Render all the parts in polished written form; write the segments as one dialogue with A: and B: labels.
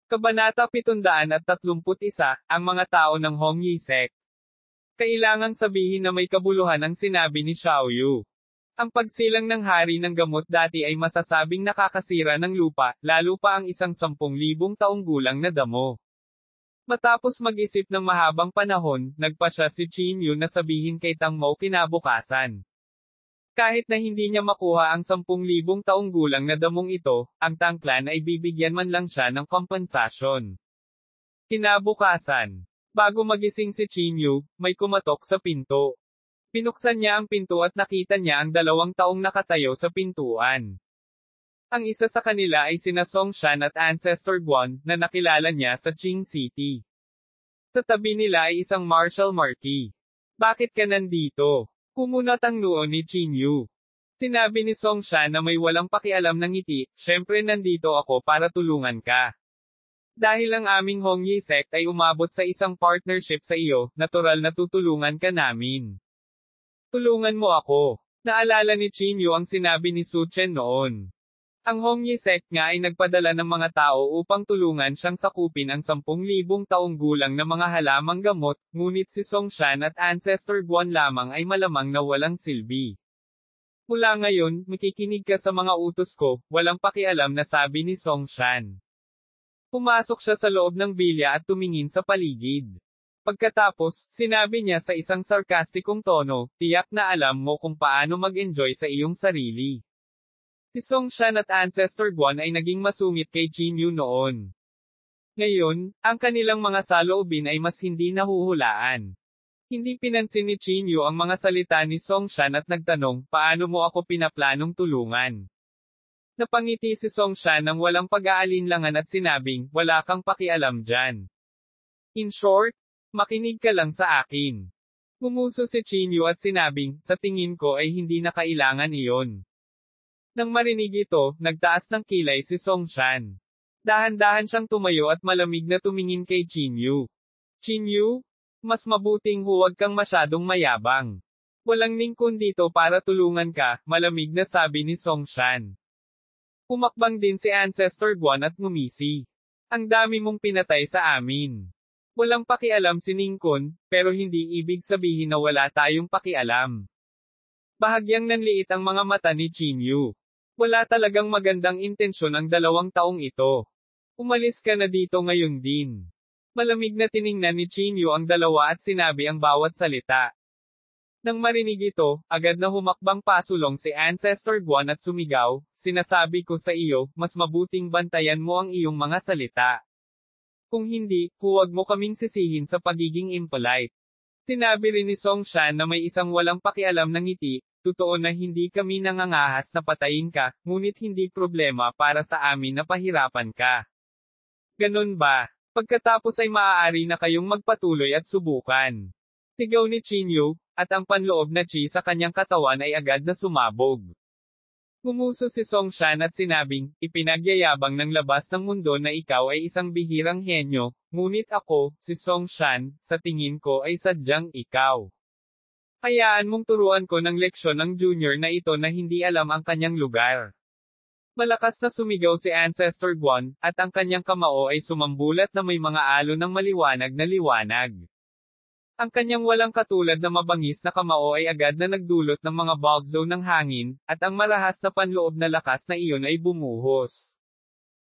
A: Kabanata 731, ang mga tao ng Hongyi sect. Kailangang sabihin na may kabuluhan ang sinabi ni Xiaoyu. Ang pagsilang ng hari ng gamot dati ay masasabing nakakasira ng lupa, lalo pa ang isang 10,000 taong gulang na damo. Matapos mag-isip ng mahabang panahon, nagpa siya si Qin Yu na sabihin kay Tang Mao kinabukasan. Kahit na hindi niya makuha ang 10,000 taong gulang na damong ito, ang Tang clan ay bibigyan man lang siya ng kompensasyon. Kinabukasan. Bago magising si Qin Yu, may kumatok sa pinto. Pinuksan niya ang pinto at nakita niya ang 2 taong nakatayo sa pintuan. Ang isa sa kanila ay sina Song Shan at Ancestor Guan, na nakilala niya sa Qing City. Sa tabi nila ay isang martial marquis. Bakit ka nandito? Kumunat ang noo ni Qin Yu. Sinabi ni Song Shan na may walang pakialam ng ngiti, syempre nandito ako para tulungan ka. Dahil ang aming Hongyi sect ay umabot sa isang partnership sa iyo, natural na tutulungan ka namin. Tulungan mo ako. Naalala ni Qin Yu ang sinabi ni Su Chen noon. Ang Hongyi sect nga ay nagpadala ng mga tao upang tulungan siyang sakupin ang 10,000 taong gulang na mga halamang gamot, ngunit si Song Shan at Ancestor Guan lamang ay malamang na walang silbi. Mula ngayon, makikinig ka sa mga utos ko, walang pakialam na sabi ni Song Shan. Pumasok siya sa loob ng bilya at tumingin sa paligid. Pagkatapos, sinabi niya sa isang sarkastikong tono, tiyak na alam mo kung paano mag-enjoy sa iyong sarili. Si Song Shan at Ancestor Guan ay naging masungit kay Qin Yu noon. Ngayon, ang kanilang mga saloobin ay mas hindi nahuhulaan. Hindi pinansin ni Qin Yu ang mga salita ni Song Shan at nagtanong, paano mo ako pinaplanong tulungan? Napangiti si Song Shan nang walang pag-aalinlangan at sinabing, wala kang pakialam dyan. In short, makinig ka lang sa akin. Gumuso si Qin Yu at sinabing, sa tingin ko ay hindi na kailangan iyon. Nang marinig ito, nagtaas ng kilay si Song Shan. Dahan-dahan siyang tumayo at malamig na tumingin kay Qin Yu. Qin Yu, mas mabuting huwag kang masyadong mayabang. Walang ningkun dito para tulungan ka, malamig na sabi ni Song Shan. Pumakbang din si Ancestor Guan at ngumisi. Ang dami mong pinatay sa amin. Walang pakialam si Ningkun, pero hindi ibig sabihin na wala tayong pakialam. Bahagyang nanliit ang mga mata ni Qin Yu. Wala talagang magandang intensyon ang 2 taong ito. Umalis ka na dito ngayon din. Malamig na tiningnan ni Qin Yu ang 2 at sinabi ang bawat salita. Nang marinig ito, agad na humakbang pasulong si Ancestor Guan at sumigaw, sinasabi ko sa iyo, mas mabuting bantayan mo ang iyong mga salita. Kung hindi, huwag mo kaming sisihin sa pagiging impolite. Sinabi rin ni Song Shan na may isang walang pakialam na ngiti, totoo na hindi kami nangangahas na patayin ka, ngunit hindi problema para sa amin na pahirapan ka. Ganon ba? Pagkatapos ay maaari na kayong magpatuloy at subukan. Sigaw ni Qin Yu, at ang panloob na chi sa kanyang katawan ay agad na sumabog. Gumuso si Song Shan at sinabing, ipinagyayabang ng labas ng mundo na ikaw ay isang bihirang henyo, ngunit ako, si Song Shan, sa tingin ko ay sadyang ikaw. Hayaan mong turuan ko ng leksyon ang junior na ito na hindi alam ang kanyang lugar. Malakas na sumigaw si Ancestor Guan, at ang kanyang kamao ay sumambulat na may mga alon ng maliwanag na liwanag. Ang kanyang walang katulad na mabangis na kamao ay agad na nagdulot ng mga bugzo ng hangin, at ang marahas na panloob na lakas na iyon ay bumuhos.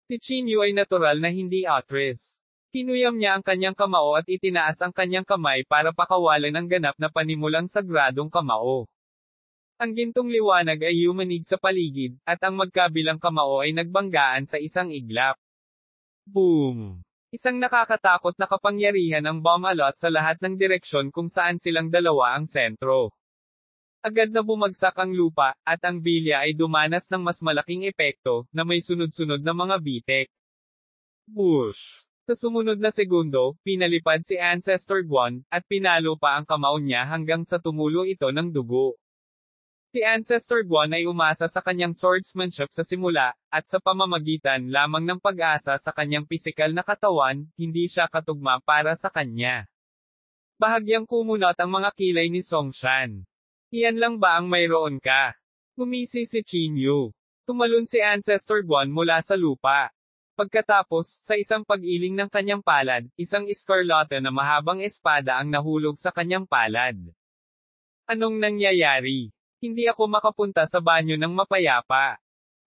A: Si Qin Yu ay natural na hindi actress. Kinuyam niya ang kanyang kamao at itinaas ang kanyang kamay para pakawalan ang ganap na panimulang sagradong kamao. Ang gintong liwanag ay yumanig sa paligid, at ang magkabilang kamao ay nagbanggaan sa isang iglap. Boom! Isang nakakatakot na kapangyarihan ang bomb-alot sa lahat ng direksyon kung saan silang dalawa ang sentro. Agad na bumagsak ang lupa, at ang bilya ay dumanas ng mas malaking epekto, na may sunod-sunod na mga bitek. Whoosh! Sa sumunod na segundo, pinalipad si Ancestor Guan, at pinalo pa ang kamao niya hanggang sa tumulo ito ng dugo. Si Ancestor Guan ay umasa sa kanyang swordsmanship sa simula, at sa pamamagitan lamang ng pag-asa sa kanyang pisikal na katawan, hindi siya katugma para sa kanya. Bahagyang kumunot ang mga kilay ni Song Shan. Iyan lang ba ang mayroon ka? Ngumisi si Qin Yu. Tumalon si Ancestor Guan mula sa lupa. Pagkatapos, sa isang pag-iling ng kanyang palad, isang eskarlata na mahabang espada ang nahulog sa kanyang palad. Anong nangyayari? Hindi ako makapunta sa banyo ng mapayapa.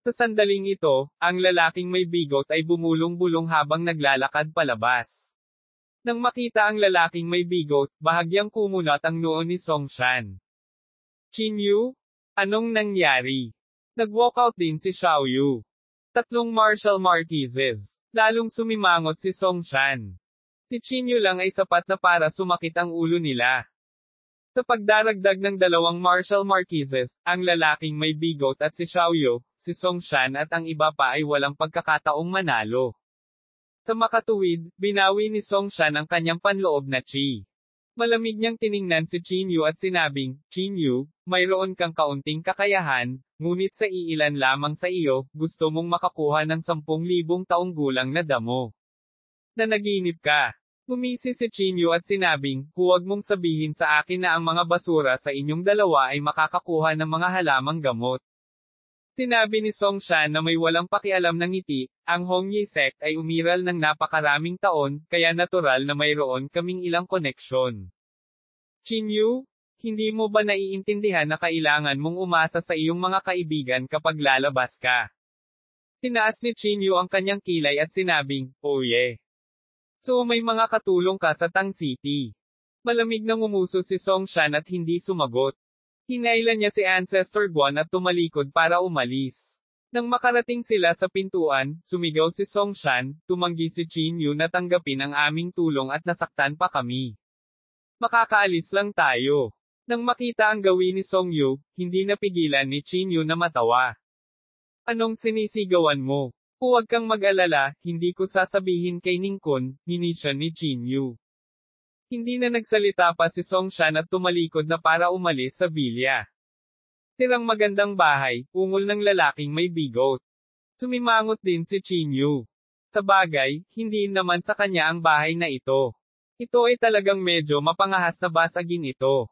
A: Sa sandaling ito, ang lalaking may bigot ay bumulong-bulong habang naglalakad palabas. Nang makita ang lalaking may bigot, bahagyang kumunat ang noo ni Songshan. Qinyu? Anong nangyari? Nag-walkout din si Xiaoyu. Tatlong martial marquises. Lalong sumimangot si Songshan. Si Qinyu lang ay sapat na para sumakit ang ulo nila. Sa pagdaragdag ng dalawang martial marquises, ang lalaking may bigot at si Xiaoyu, si Songshan at ang iba pa ay walang pagkakataong manalo. Sa makatuwid, binawi ni Songshan ang kanyang panloob na chi. Malamig niyang tiningnan si Qinyu at sinabing, Qinyu, mayroon kang kaunting kakayahan, ngunit sa iilan lamang sa iyo, gusto mong makakuha ng 10,000 taong gulang na damo. Nanaginip ka. Gumisi si Qinyu at sinabing, huwag mong sabihin sa akin na ang mga basura sa inyong dalawa ay makakakuha ng mga halamang gamot. Sinabi ni Songshan na may walang pakialam ng ngiti, ang Hongyi sect ay umiral ng napakaraming taon, kaya natural na mayroon kaming ilang koneksyon. Qinyu, hindi mo ba naiintindihan na kailangan mong umasa sa iyong mga kaibigan kapag lalabas ka? Tinaas ni Qinyu ang kanyang kilay at sinabing, oh yeah. So may mga katulong ka sa Tang City. Malamig na ngumuso si Songshan at hindi sumagot. Hinailan niya si Ancestor Guan at tumalikod para umalis. Nang makarating sila sa pintuan, sumigaw si Songshan, tumanggi si Qinyu na tanggapin ang aming tulong at nasaktan pa kami. Makakaalis lang tayo. Nang makita ang gawin ni Songyu, hindi napigilan ni Qinyu na matawa. Anong sinisigawan mo? Huwag kang mag-alala, hindi ko sasabihin kay Ningkun, hinisya ni Qinyu. Hindi na nagsalita pa si Songshan at tumalikod na para umalis sa bilya. Tirang magandang bahay, ungol ng lalaking may bigot. Sumimangot din si Qinyu. Sa bagay, hindi naman sa kanya ang bahay na ito. Ito ay talagang medyo mapangahas na basagin ito.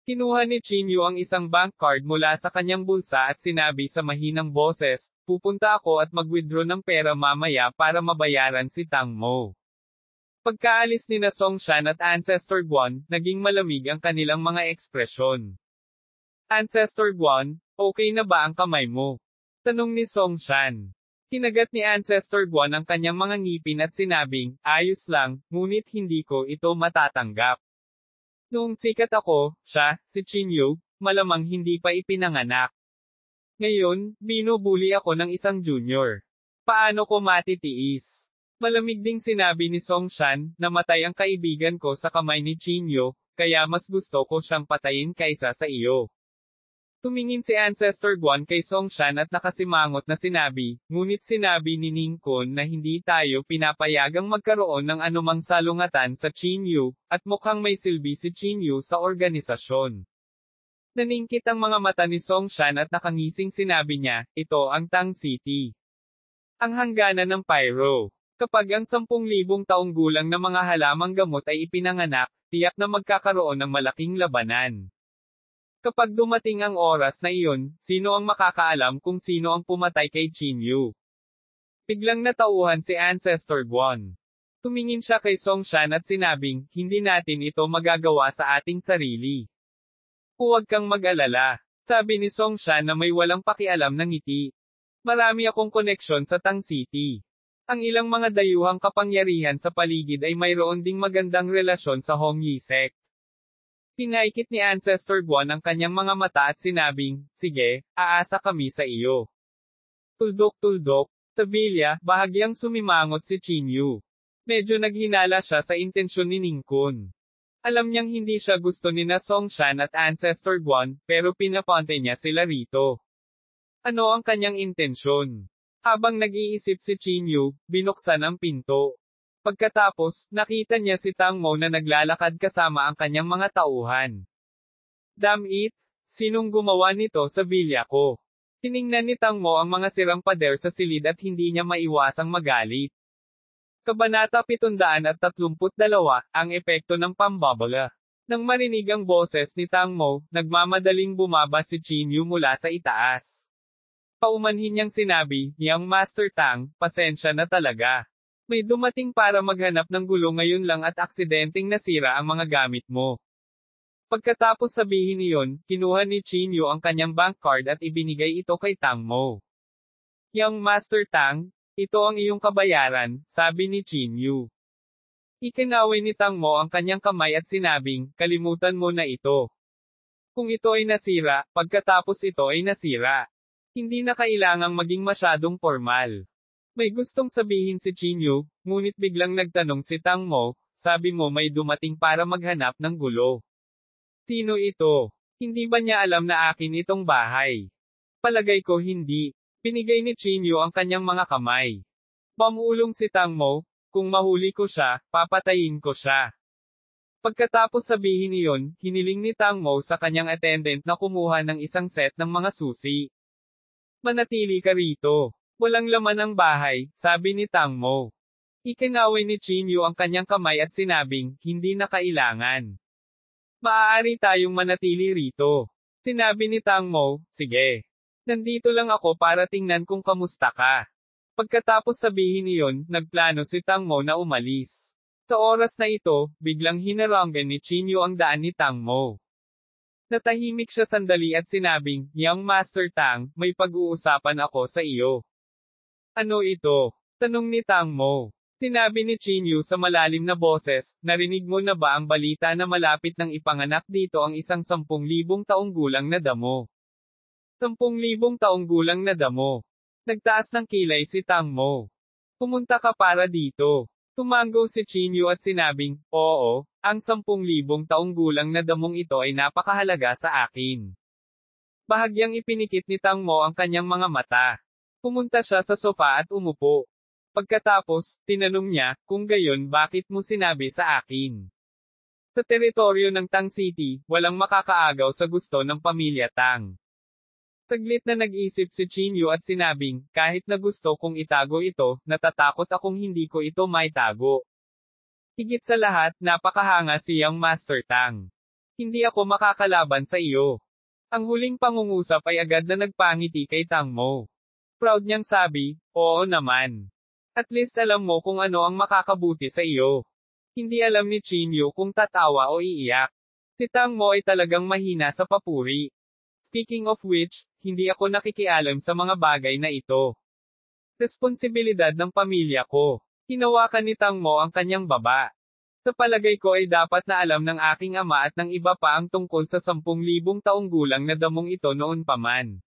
A: Kinuha ni Qinyu ang isang bank card mula sa kanyang bulsa at sinabi sa mahinang boses, pupunta ako at mag-withdraw ng pera mamaya para mabayaran si Tang Mo. Pagkaalis ni na Songshan at Ancestor Guan, naging malamig ang kanilang mga ekspresyon. Ancestor Guan, okay na ba ang kamay mo? Tanong ni Songshan. Kinagat ni Ancestor Guan ang kanyang mga ngipin at sinabing, ayos lang, ngunit hindi ko ito matatanggap. Noong sikat ako, siya, si Qinyu, malamang hindi pa ipinanganak. Ngayon, binubuli ako ng isang junior. Paano ko matitiis? Malamig ding sinabi ni Songshan, namatay ang kaibigan ko sa kamay ni Qinyu, kaya mas gusto ko siyang patayin kaysa sa iyo. Tumingin si Ancestor Guan kay Songshan at nakasimangot na sinabi, ngunit sinabi ni Ningkun na hindi tayo pinapayagang magkaroon ng anumang salungatan sa Qinyu, at mukhang may silbi si Qinyu sa organisasyon. Naningkit ang mga mata ni Songshan at nakangising sinabi niya, ito ang Tang City. Ang hangganan ng Pyro. Kapag ang 10,000 taong gulang na mga halamang gamot ay ipinanganak, tiyak na magkakaroon ng malaking labanan. Kapag dumating ang oras na iyon, sino ang makakaalam kung sino ang pumatay kay Qinyu? Biglang natauhan si Ancestor Guan. Tumingin siya kay Songshan at sinabing, hindi natin ito magagawa sa ating sarili. Huwag kang mag-alala. Sabi ni Songshan na may walang pakialam ng ngiti. Marami akong koneksyon sa Tang City. Ang ilang mga dayuhang kapangyarihan sa paligid ay mayroon ding magandang relasyon sa Hongyi sect. Pinaikit ni Ancestor Guan ang kanyang mga mata at sinabing, sige, aasa kami sa iyo. Tuldok-tuldok, tabilya, bahagyang sumimangot si Qinyu. Medyo naghinala siya sa intensyon ni Ningkun. Alam niyang hindi siya gusto ni na Songshan at Ancestor Guan, pero pinaponte niya sila rito. Ano ang kanyang intensyon? Habang nag-iisip si Qinyu, binuksan ang pinto. Pagkatapos, nakita niya si Tang Mo na naglalakad kasama ang kanyang mga tauhan. Damn it! Sinong gumawa nito sa bilya ko? Tiningnan ni Tang Mo ang mga sirang pader sa silid at hindi niya maiwasang magalit. Kabanata 732, ang epekto ng pambabala. Nang marinig ang boses ni Tang Mo, nagmamadaling bumaba si Qinyu mula sa itaas. Paumanhin niyang sinabi, "Yang Master Tang, pasensya na talaga. May dumating para maghanap ng gulo ngayon lang at aksidenteng nasira ang mga gamit mo." Pagkatapos sabihin iyon, kinuha ni Qin Yu ang kanyang bank card at ibinigay ito kay Tang Mo. "Yang Master Tang, ito ang iyong kabayaran," sabi ni Qin Yu. Ikinaway ni Tang Mo ang kanyang kamay at sinabing, "Kalimutan mo na ito. Kung ito ay nasira, pagkatapos ito ay nasira. Hindi na kailangang maging masyadong formal." May gustong sabihin si Qin Yu, ngunit biglang nagtanong si Tang Mo, "Sabi mo may dumating para maghanap ng gulo. Sino ito? Hindi ba niya alam na akin itong bahay?" "Palagay ko hindi." Pinigay ni Qin Yu ang kanyang mga kamay. Pamulong si Tang Mo, "Kung mahuli ko siya, papatayin ko siya." Pagkatapos sabihin iyon, hiniling ni Tang Mo sa kanyang attendant na kumuha ng isang set ng mga susi. "Manatili ka rito. Walang laman ang bahay," sabi ni Tang Mo. Ikinaway ni Qin Yu ang kanyang kamay at sinabing, "Hindi na kailangan. Maaari tayong manatili rito." Sinabi ni Tang Mo, "Sige. Nandito lang ako para tingnan kung kamusta ka." Pagkatapos sabihin iyon, nagplano si Tang Mo na umalis. Sa oras na ito, biglang hinaranggan ni Qin Yu ang daan ni Tang Mo. Natahimik siya sandali at sinabing, "Yang Master Tang, may pag-uusapan ako sa iyo." "Ano ito?" tanong ni Tang Mo. Sinabi ni Qin Yu sa malalim na boses, "Narinig mo na ba ang balita na malapit nang ipanganak dito ang isang 10,000 taong gulang na damo?" 10,000 taong gulang na damo. Nagtaas ng kilay si Tang Mo. "Pumunta ka para dito." Tumango si Qin Yu at sinabing, "Oo, ang 10,000 taong gulang na damong ito ay napakahalaga sa akin." Bahagyang ipinikit ni Tang Mo ang kanyang mga mata. Pumunta siya sa sofa at umupo. Pagkatapos, tinanong niya, "Kung gayon bakit mo sinabi sa akin?" Sa teritoryo ng Tang City, walang makakaagaw sa gusto ng pamilya Tang. Saglit na nag-isip si Qin Yu at sinabing, "Kahit na gusto kong itago ito, natatakot akong hindi ko ito maitago. Higit sa lahat, napakahanga si Yang Master Tang. Hindi ako makakalaban sa iyo." Ang huling pangungusap ay agad na nagpangiti kay Tang Mo. Proud niyang sabi, "Oo naman. At least alam mo kung ano ang makakabuti sa iyo." Hindi alam ni Qin Yu kung tatawa o iiyak. Si Tang Mo ay talagang mahina sa papuri. Speaking of which, hindi ako nakikialam sa mga bagay na ito. Responsibilidad ng pamilya ko. Hinawakan ni Tang Mo ang kanyang baba. Sa palagay ko ay dapat na alam ng aking ama at ng iba pa ang tungkol sa 10,000 taong gulang na damong ito noon pa man.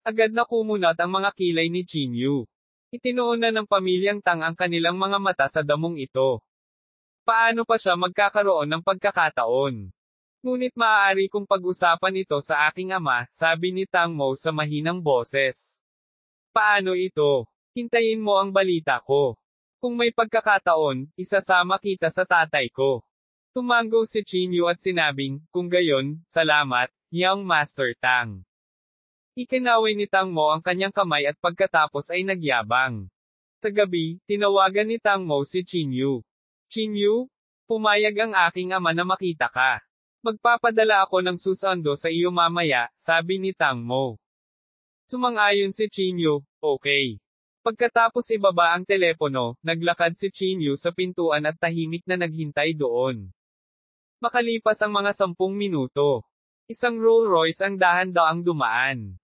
A: Agad na kumunat ang mga kilay ni Qin Yu. Itinuon na ng pamilyang Tang ang kanilang mga mata sa damong ito. Paano pa siya magkakaroon ng pagkakataon? Ngunit maaari kong pag-usapan ito sa aking ama, sabi ni Tang Mo sa mahinang boses. "Paano ito? Hintayin mo ang balita ko. Kung may pagkakataon, isasama kita sa tatay ko." Tumango si Qin Yu at sinabing, "Kung gayon, salamat, Yang Master Tang." Ikinaway ni Tang Mo ang kanyang kamay at pagkatapos ay nagyabang. Sa gabi, tinawagan ni Tang Mo si Qin Yu. "Qin Yu, pumayag ang aking ama na makita ka. Magpapadala ako ng susando sa iyo mamaya," sabi ni Tang Mo. Sumang-ayon si Qin Yu, "Okay." Pagkatapos ibaba ang telepono, naglakad si Qin Yu sa pintuan at tahimik na naghintay doon. Makalipas ang mga 10 minuto. Isang Rolls Royce ang dahan-daang dumaan.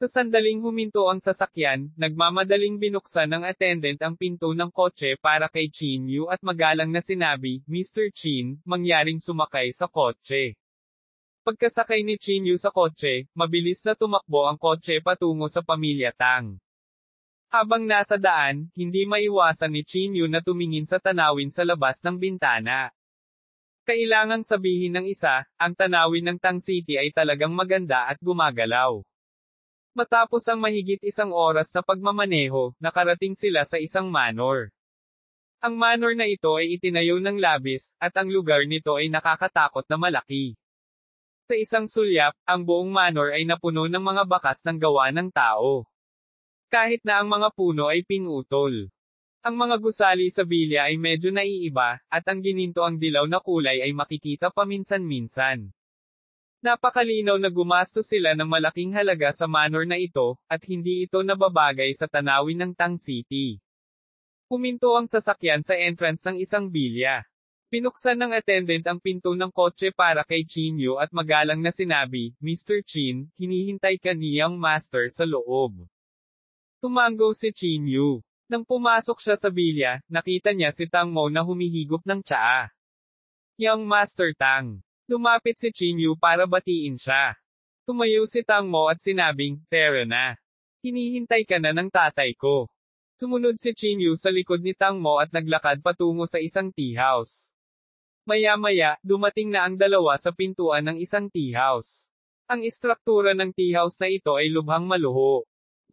A: Sa sandaling huminto ang sasakyan, nagmamadaling binuksan ng attendant ang pinto ng kotse para kay Qin Yu at magalang na sinabi, "Mr. Qin, mangyaring sumakay sa kotse." Pagkasakay ni Qin Yu sa kotse, mabilis na tumakbo ang kotse patungo sa pamilya Tang. Habang nasa daan, hindi maiwasan ni Qin Yu na tumingin sa tanawin sa labas ng bintana. Kailangang sabihin ng isa, ang tanawin ng Tang City ay talagang maganda at gumagalaw. Matapos ang mahigit 1 oras na pagmamaneho, nakarating sila sa isang manor. Ang manor na ito ay itinayo ng labis, at ang lugar nito ay nakakatakot na malaki. Sa isang sulyap, ang buong manor ay napuno ng mga bakas ng gawa ng tao. Kahit na ang mga puno ay pinutol. Ang mga gusali sa bilya ay medyo naiiba, at ang gininto ang dilaw na kulay ay makikita paminsan-minsan. Napakalinaw na gumastos sila ng malaking halaga sa manor na ito, at hindi ito nababagay sa tanawin ng Tang City. Huminto ang sasakyan sa entrance ng isang bilya. Pinuksan ng attendant ang pinto ng kotse para kay Qin Yu at magalang na sinabi, Mr. Qin, hinihintay ka niyang master sa loob. Tumango si Qin Yu. Nang pumasok siya sa bilya, nakita niya si Tang Mo na humihigop ng tsaa. Young Master Tang. Lumapit si Qin Yu para batiin siya. Tumayo si Tang Mo at sinabing, Tara na. Hinihintay ka na ng tatay ko. Sumunod si Qin Yu sa likod ni Tang Mo at naglakad patungo sa isang tea house. Maya-maya, dumating na ang dalawa sa pintuan ng isang tea house. Ang istruktura ng tea house na ito ay lubhang maluho.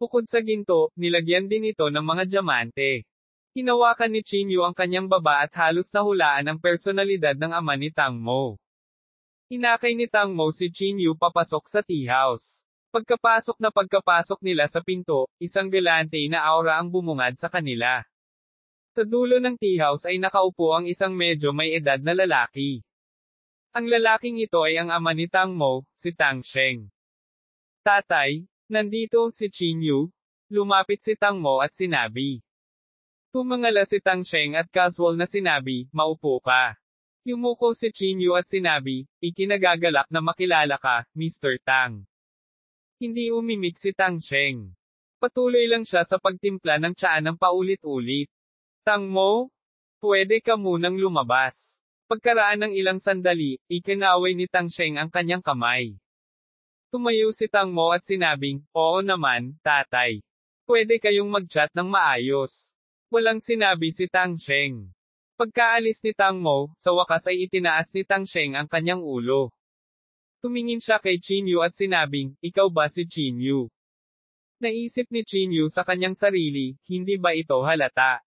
A: Bukod sa ginto, nilagyan din ito ng mga diamante. Hinawakan ni Qin Yu ang kanyang baba at halos nahulaan ang personalidad ng ama ni Tang Mo. Inakay ni Tang Mo si Qin Yu papasok sa tea house. Pagkapasok nila sa pinto, isang galante na aura ang bumungad sa kanila. Sa dulo ng tea house ay nakaupo ang isang medyo may edad na lalaki. Ang lalaking ito ay ang ama ni Tang Mo, si Tang Sheng. Tatay, nandito si Qin Yu. Lumapit si Tang Mo at sinabi. Tumangala si Tang Sheng at casual na sinabi, maupo ka. Yumuko si Qin Yu at sinabi, ikinagagalak na makilala ka, Mr. Tang. Hindi umimik si Tang Sheng. Patuloy lang siya sa pagtimpla ng tsaa ng paulit-ulit. Tang Mo, pwede ka munang lumabas. Pagkaraan ng ilang sandali, ikinaway ni Tang Sheng ang kanyang kamay. Tumayo si Tang Mo at sinabing, oo naman, tatay. Pwede kayong mag-chat ng maayos. Walang sinabi si Tang Sheng. Pagkaalis ni Tang Mo, sa wakas ay itinaas ni Tang Sheng ang kanyang ulo. Tumingin siya kay Qin Yu at sinabing, ikaw ba si Qin Yu? Naisip ni Qin Yu sa kanyang sarili, hindi ba ito halata?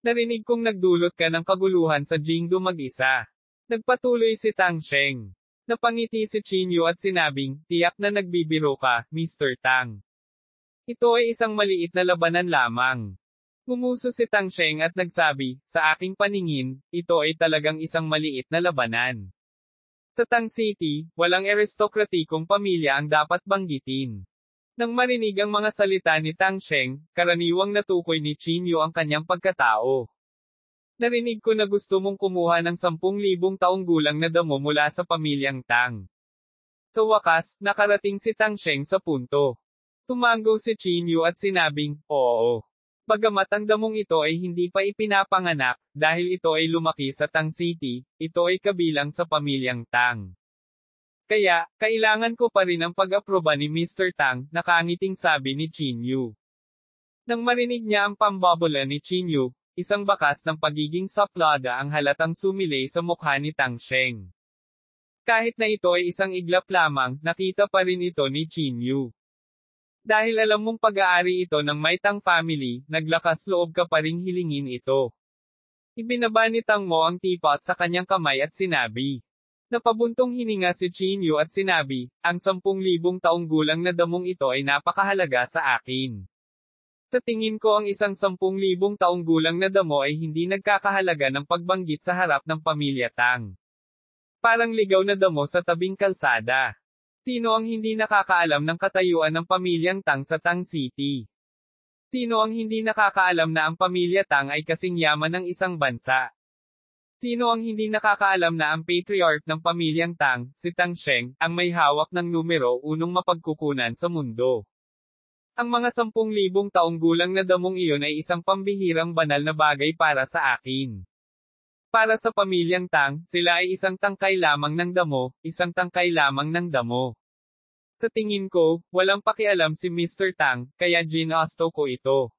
A: Narinig kong nagdulot ka ng kaguluhan sa Jingdo mag-isa. Nagpatuloy si Tang Sheng. Napangiti si Qin Yu at sinabing, tiyak na nagbibiro ka, Mr. Tang. Ito ay isang maliit na labanan lamang. Gumuso si Tang Sheng at nagsabi, sa aking paningin, ito ay talagang isang maliit na labanan. Sa Tang City, walang aristokratikong pamilya ang dapat banggitin. Nang marinig ang mga salita ni Tang Sheng, karaniwang natukoy ni Qin Yu ang kanyang pagkatao. Narinig ko na gusto mong kumuha ng 10,000 taong gulang na damo mula sa pamilyang Tang. Sa wakas, nakarating si Tang Sheng sa punto. Tumango si Qin Yu at sinabing, oo. Bagamat ang damong ito ay hindi pa ipinapanganak, dahil ito ay lumaki sa Tang City, ito ay kabilang sa pamilyang Tang. Kaya, kailangan ko pa rin ang pag-aproba ni Mr. Tang, nakangiting sabi ni Qin Yu. Nang marinig niya ang pambobola ni Qin Yu, isang bakas ng pagiging saplada ang halatang sumilay sa mukha ni Tang Sheng. Kahit na ito ay isang iglap lamang, nakita pa rin ito ni Qin Yu. Dahil alam mong pag-aari ito ng may Tang family, naglakas loob ka pa ring hilingin ito. Ibinaba ni Tang Mo ang teapot sa kanyang kamay at sinabi. Napabuntong hininga si Qin Yu at sinabi, ang 10,000 taong gulang na damong ito ay napakahalaga sa akin. Sa tingin ko ang isang 10,000 taong gulang na damo ay hindi nagkakahalaga ng pagbanggit sa harap ng pamilya Tang. Parang ligaw na damo sa tabing kalsada. Sino ang hindi nakakaalam ng katayuan ng pamilyang Tang sa Tang City? Sino ang hindi nakakaalam na ang pamilya Tang ay kasing yaman ng isang bansa? Sino ang hindi nakakaalam na ang patriarch ng pamilyang Tang, si Tang Sheng, ang may hawak ng numero 1 mapagkukunan sa mundo? Ang mga 10,000 taong gulang na damong iyon ay isang pambihirang banal na bagay para sa akin. Para sa pamilyang Tang, sila ay isang tangkay lamang ng damo, isang tangkay lamang ng damo. Sa tingin ko, walang pakialam si Mr. Tang, kaya ginasto ko ito.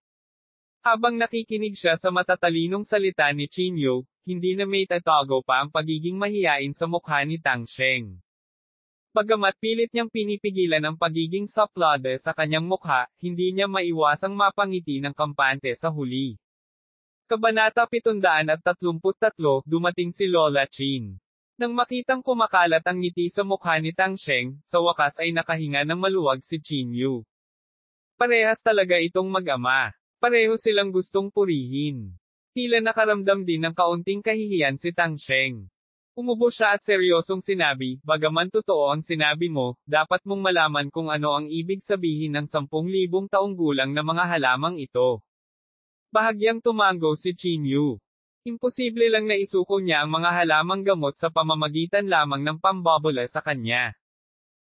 A: Habang nakikinig siya sa matatalinong salita ni Qin Yu, hindi na may tatago pa ang pagiging mahiyain sa mukha ni Tang Sheng. Bagamat pilit niyang pinipigilan ang pagiging saplada sa kanyang mukha, hindi niya maiwasang mapangiti ng kampante sa huli. Kabanata 733, dumating si Lola Qin. Nang makitang kumakalat ang ngiti sa mukha ni Tang Sheng, sa wakas ay nakahinga ng maluwag si Qin Yu. Parehas talaga itong mag-ama. Pareho silang gustong purihin. Tila nakaramdam din ng kaunting kahihiyan si Tang Sheng. Umubo siya at seryosong sinabi, bagaman totoo ang sinabi mo, dapat mong malaman kung ano ang ibig sabihin ng 10,000 taong gulang na mga halamang ito. Bahagyang tumango si Chinyu. Imposible lang na isuko niya ang mga halamang gamot sa pamamagitan lamang ng pambobola sa kanya.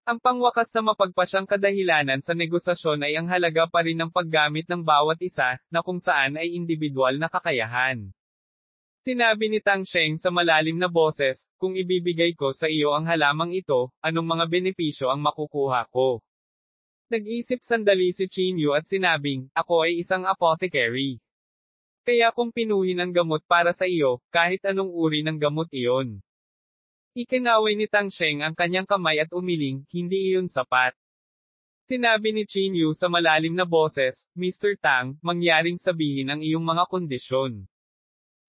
A: Ang pangwakas na mapagpasyang kadahilanan sa negosasyon ay ang halaga pa rin ng paggamit ng bawat isa, na kung saan ay individual na kakayahan. Sinabi ni Tang Sheng sa malalim na boses, kung ibibigay ko sa iyo ang halamang ito, anong mga benepisyo ang makukuha ko? Nag-isip sandali si Chinyu at sinabing, ako ay isang apothecary. Kaya kung pinuhin ang gamot para sa iyo, kahit anong uri ng gamot iyon. Ikinaway ni Tang Sheng ang kanyang kamay at umiling, hindi iyon sapat. Sinabi ni Chinyu sa malalim na boses, Mr. Tang, mangyaring sabihin ang iyong mga kondisyon.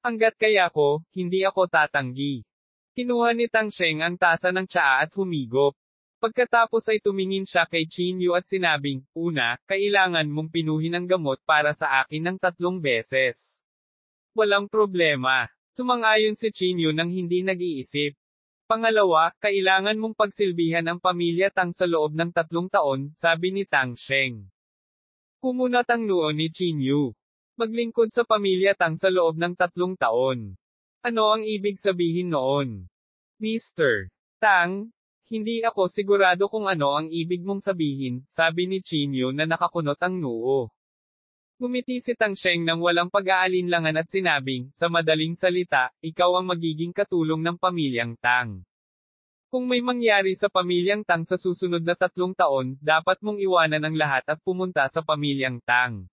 A: Hanggat kaya ko, hindi ako tatanggi. Kinuha ni Tang Sheng ang tasa ng tsaa at humigop. Pagkatapos ay tumingin siya kay Chinyu at sinabing, una, kailangan mong pinuhin ang gamot para sa akin ng 3 beses. Walang problema. Sumang-ayon si Chinyu nang hindi nag-iisip. Pangalawa, kailangan mong pagsilbihan ang pamilya Tang sa loob ng 3 taon, sabi ni Tang Sheng. Kumunat ang noo ni Chinyu. Maglingkod sa pamilya Tang sa loob ng 3 taon. Ano ang ibig sabihin noon? Mr. Tang, hindi ako sigurado kung ano ang ibig mong sabihin, sabi ni Chinyu na nakakunot ang noo. Ngumiti si Tang Sheng nang walang pag-aalinlangan at sinabing, sa madaling salita, ikaw ang magiging katulong ng pamilyang Tang. Kung may mangyari sa pamilyang Tang sa susunod na 3 taon, dapat mong iwanan ang lahat at pumunta sa pamilyang Tang.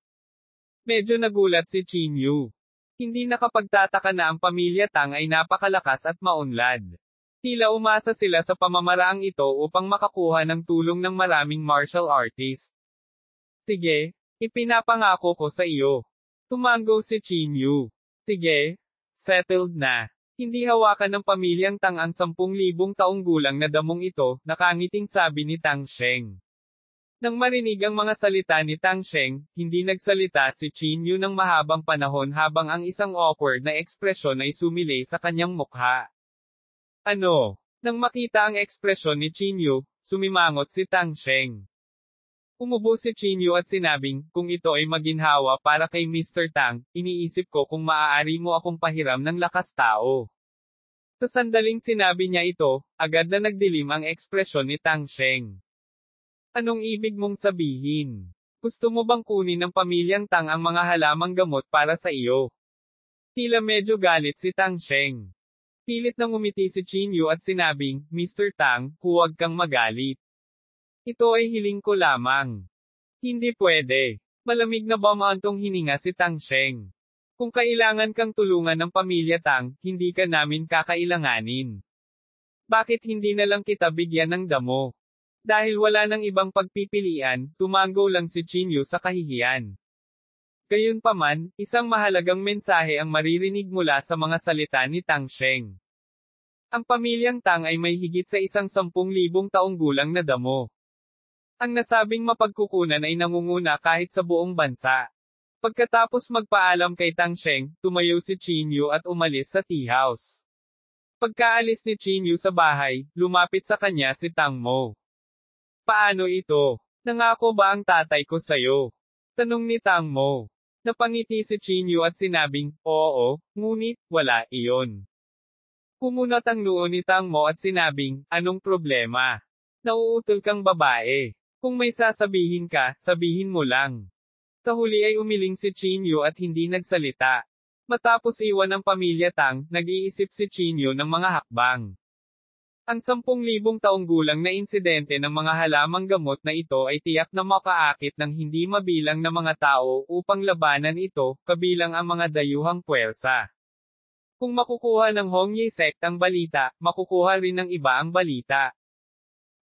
A: Medyo nagulat si Chinyu. Hindi nakapagtataka na ang pamilya Tang ay napakalakas at maunlad. Tila umasa sila sa pamamaraang ito upang makakuha ng tulong ng maraming martial artist. Sige, ipinapangako ko sa iyo. Tumango si Chinyu. Sige, settled na. Hindi hawakan ng pamilyang Tang ang 10,000 taong gulang na damong ito, nakangiting sabi ni Tang Sheng. Nang marinig ang mga salita ni Tang Sheng, hindi nagsalita si Chinyu ng mahabang panahon habang ang isang awkward na ekspresyon ay sumilay sa kanyang mukha. Ano? Nang makita ang ekspresyon ni Chinyu, sumimangot si Tang Sheng. Umubo si Chinyu at sinabing, kung ito ay maginhawa para kay Mr. Tang, iniisip ko kung maaari mo akong pahiram ng lakas tao. Sa sandaling sinabi niya ito, agad na nagdilim ang ekspresyon ni Tang Sheng. Anong ibig mong sabihin? Gusto mo bang kunin ng pamilyang Tang ang mga halamang gamot para sa iyo? Tila medyo galit si Tang Sheng. Pilit nang umiti si Chinyu at sinabing, Mr. Tang, huwag kang magalit. Ito ay hiling ko lamang. Hindi pwede. Malamig na bumantong hininga si Tang Sheng. Kung kailangan kang tulungan ng pamilya Tang, hindi ka namin kakailanganin. Bakit hindi na lang kita bigyan ng damo? Dahil wala nang ibang pagpipilian, tumango lang si Chinyu sa kahihiyan. Gayunpaman, isang mahalagang mensahe ang maririnig mula sa mga salita ni Tang Sheng. Ang pamilyang Tang ay may higit sa 10,000 taong gulang na damo. Ang nasabing mapagkukunan ay nangunguna kahit sa buong bansa. Pagkatapos magpaalam kay Tang Sheng, tumayo si Chinyu at umalis sa tea house. Pagkaalis ni Chinyu sa bahay, lumapit sa kanya si Tang Mo. Paano ito? Nangako ba ang tatay ko sa'yo? Tanong ni Tang Mo. Napangiti si Chinyu at sinabing, oo, ngunit, wala iyon. Kumunat ang noo ni Tang Mo at sinabing, anong problema? Nauutol kang babae. Kung may sasabihin ka, sabihin mo lang. Sa huli ay umiling si Chinyu at hindi nagsalita. Matapos iwan ang pamilya Tang, nag-iisip si Chinyu ng mga hakbang. Ang 10,000 taong gulang na insidente ng mga halamang gamot na ito ay tiyak na makaakit ng hindi mabilang na mga tao upang labanan ito, kabilang ang mga dayuhang puwersa. Kung makukuha ng Hong Ye sect ang balita, makukuha rin ng iba ang balita.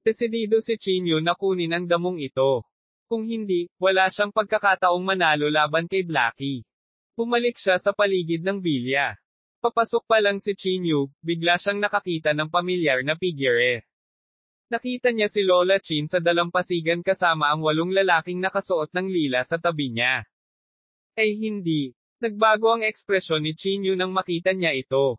A: Desidido si Chinyu na kunin ang damong ito. Kung hindi, wala siyang pagkakataong manalo laban kay Blackie. Bumalik siya sa paligid ng bilya. Papasok pa lang si Chinyu, bigla siyang nakakita ng pamilyar na figure. Nakita niya si Lola Chin sa dalampasigan kasama ang 8 lalaking nakasuot ng lila sa tabi niya. Ay hindi. Nagbago ang ekspresyon ni Chinyu nang makita niya ito.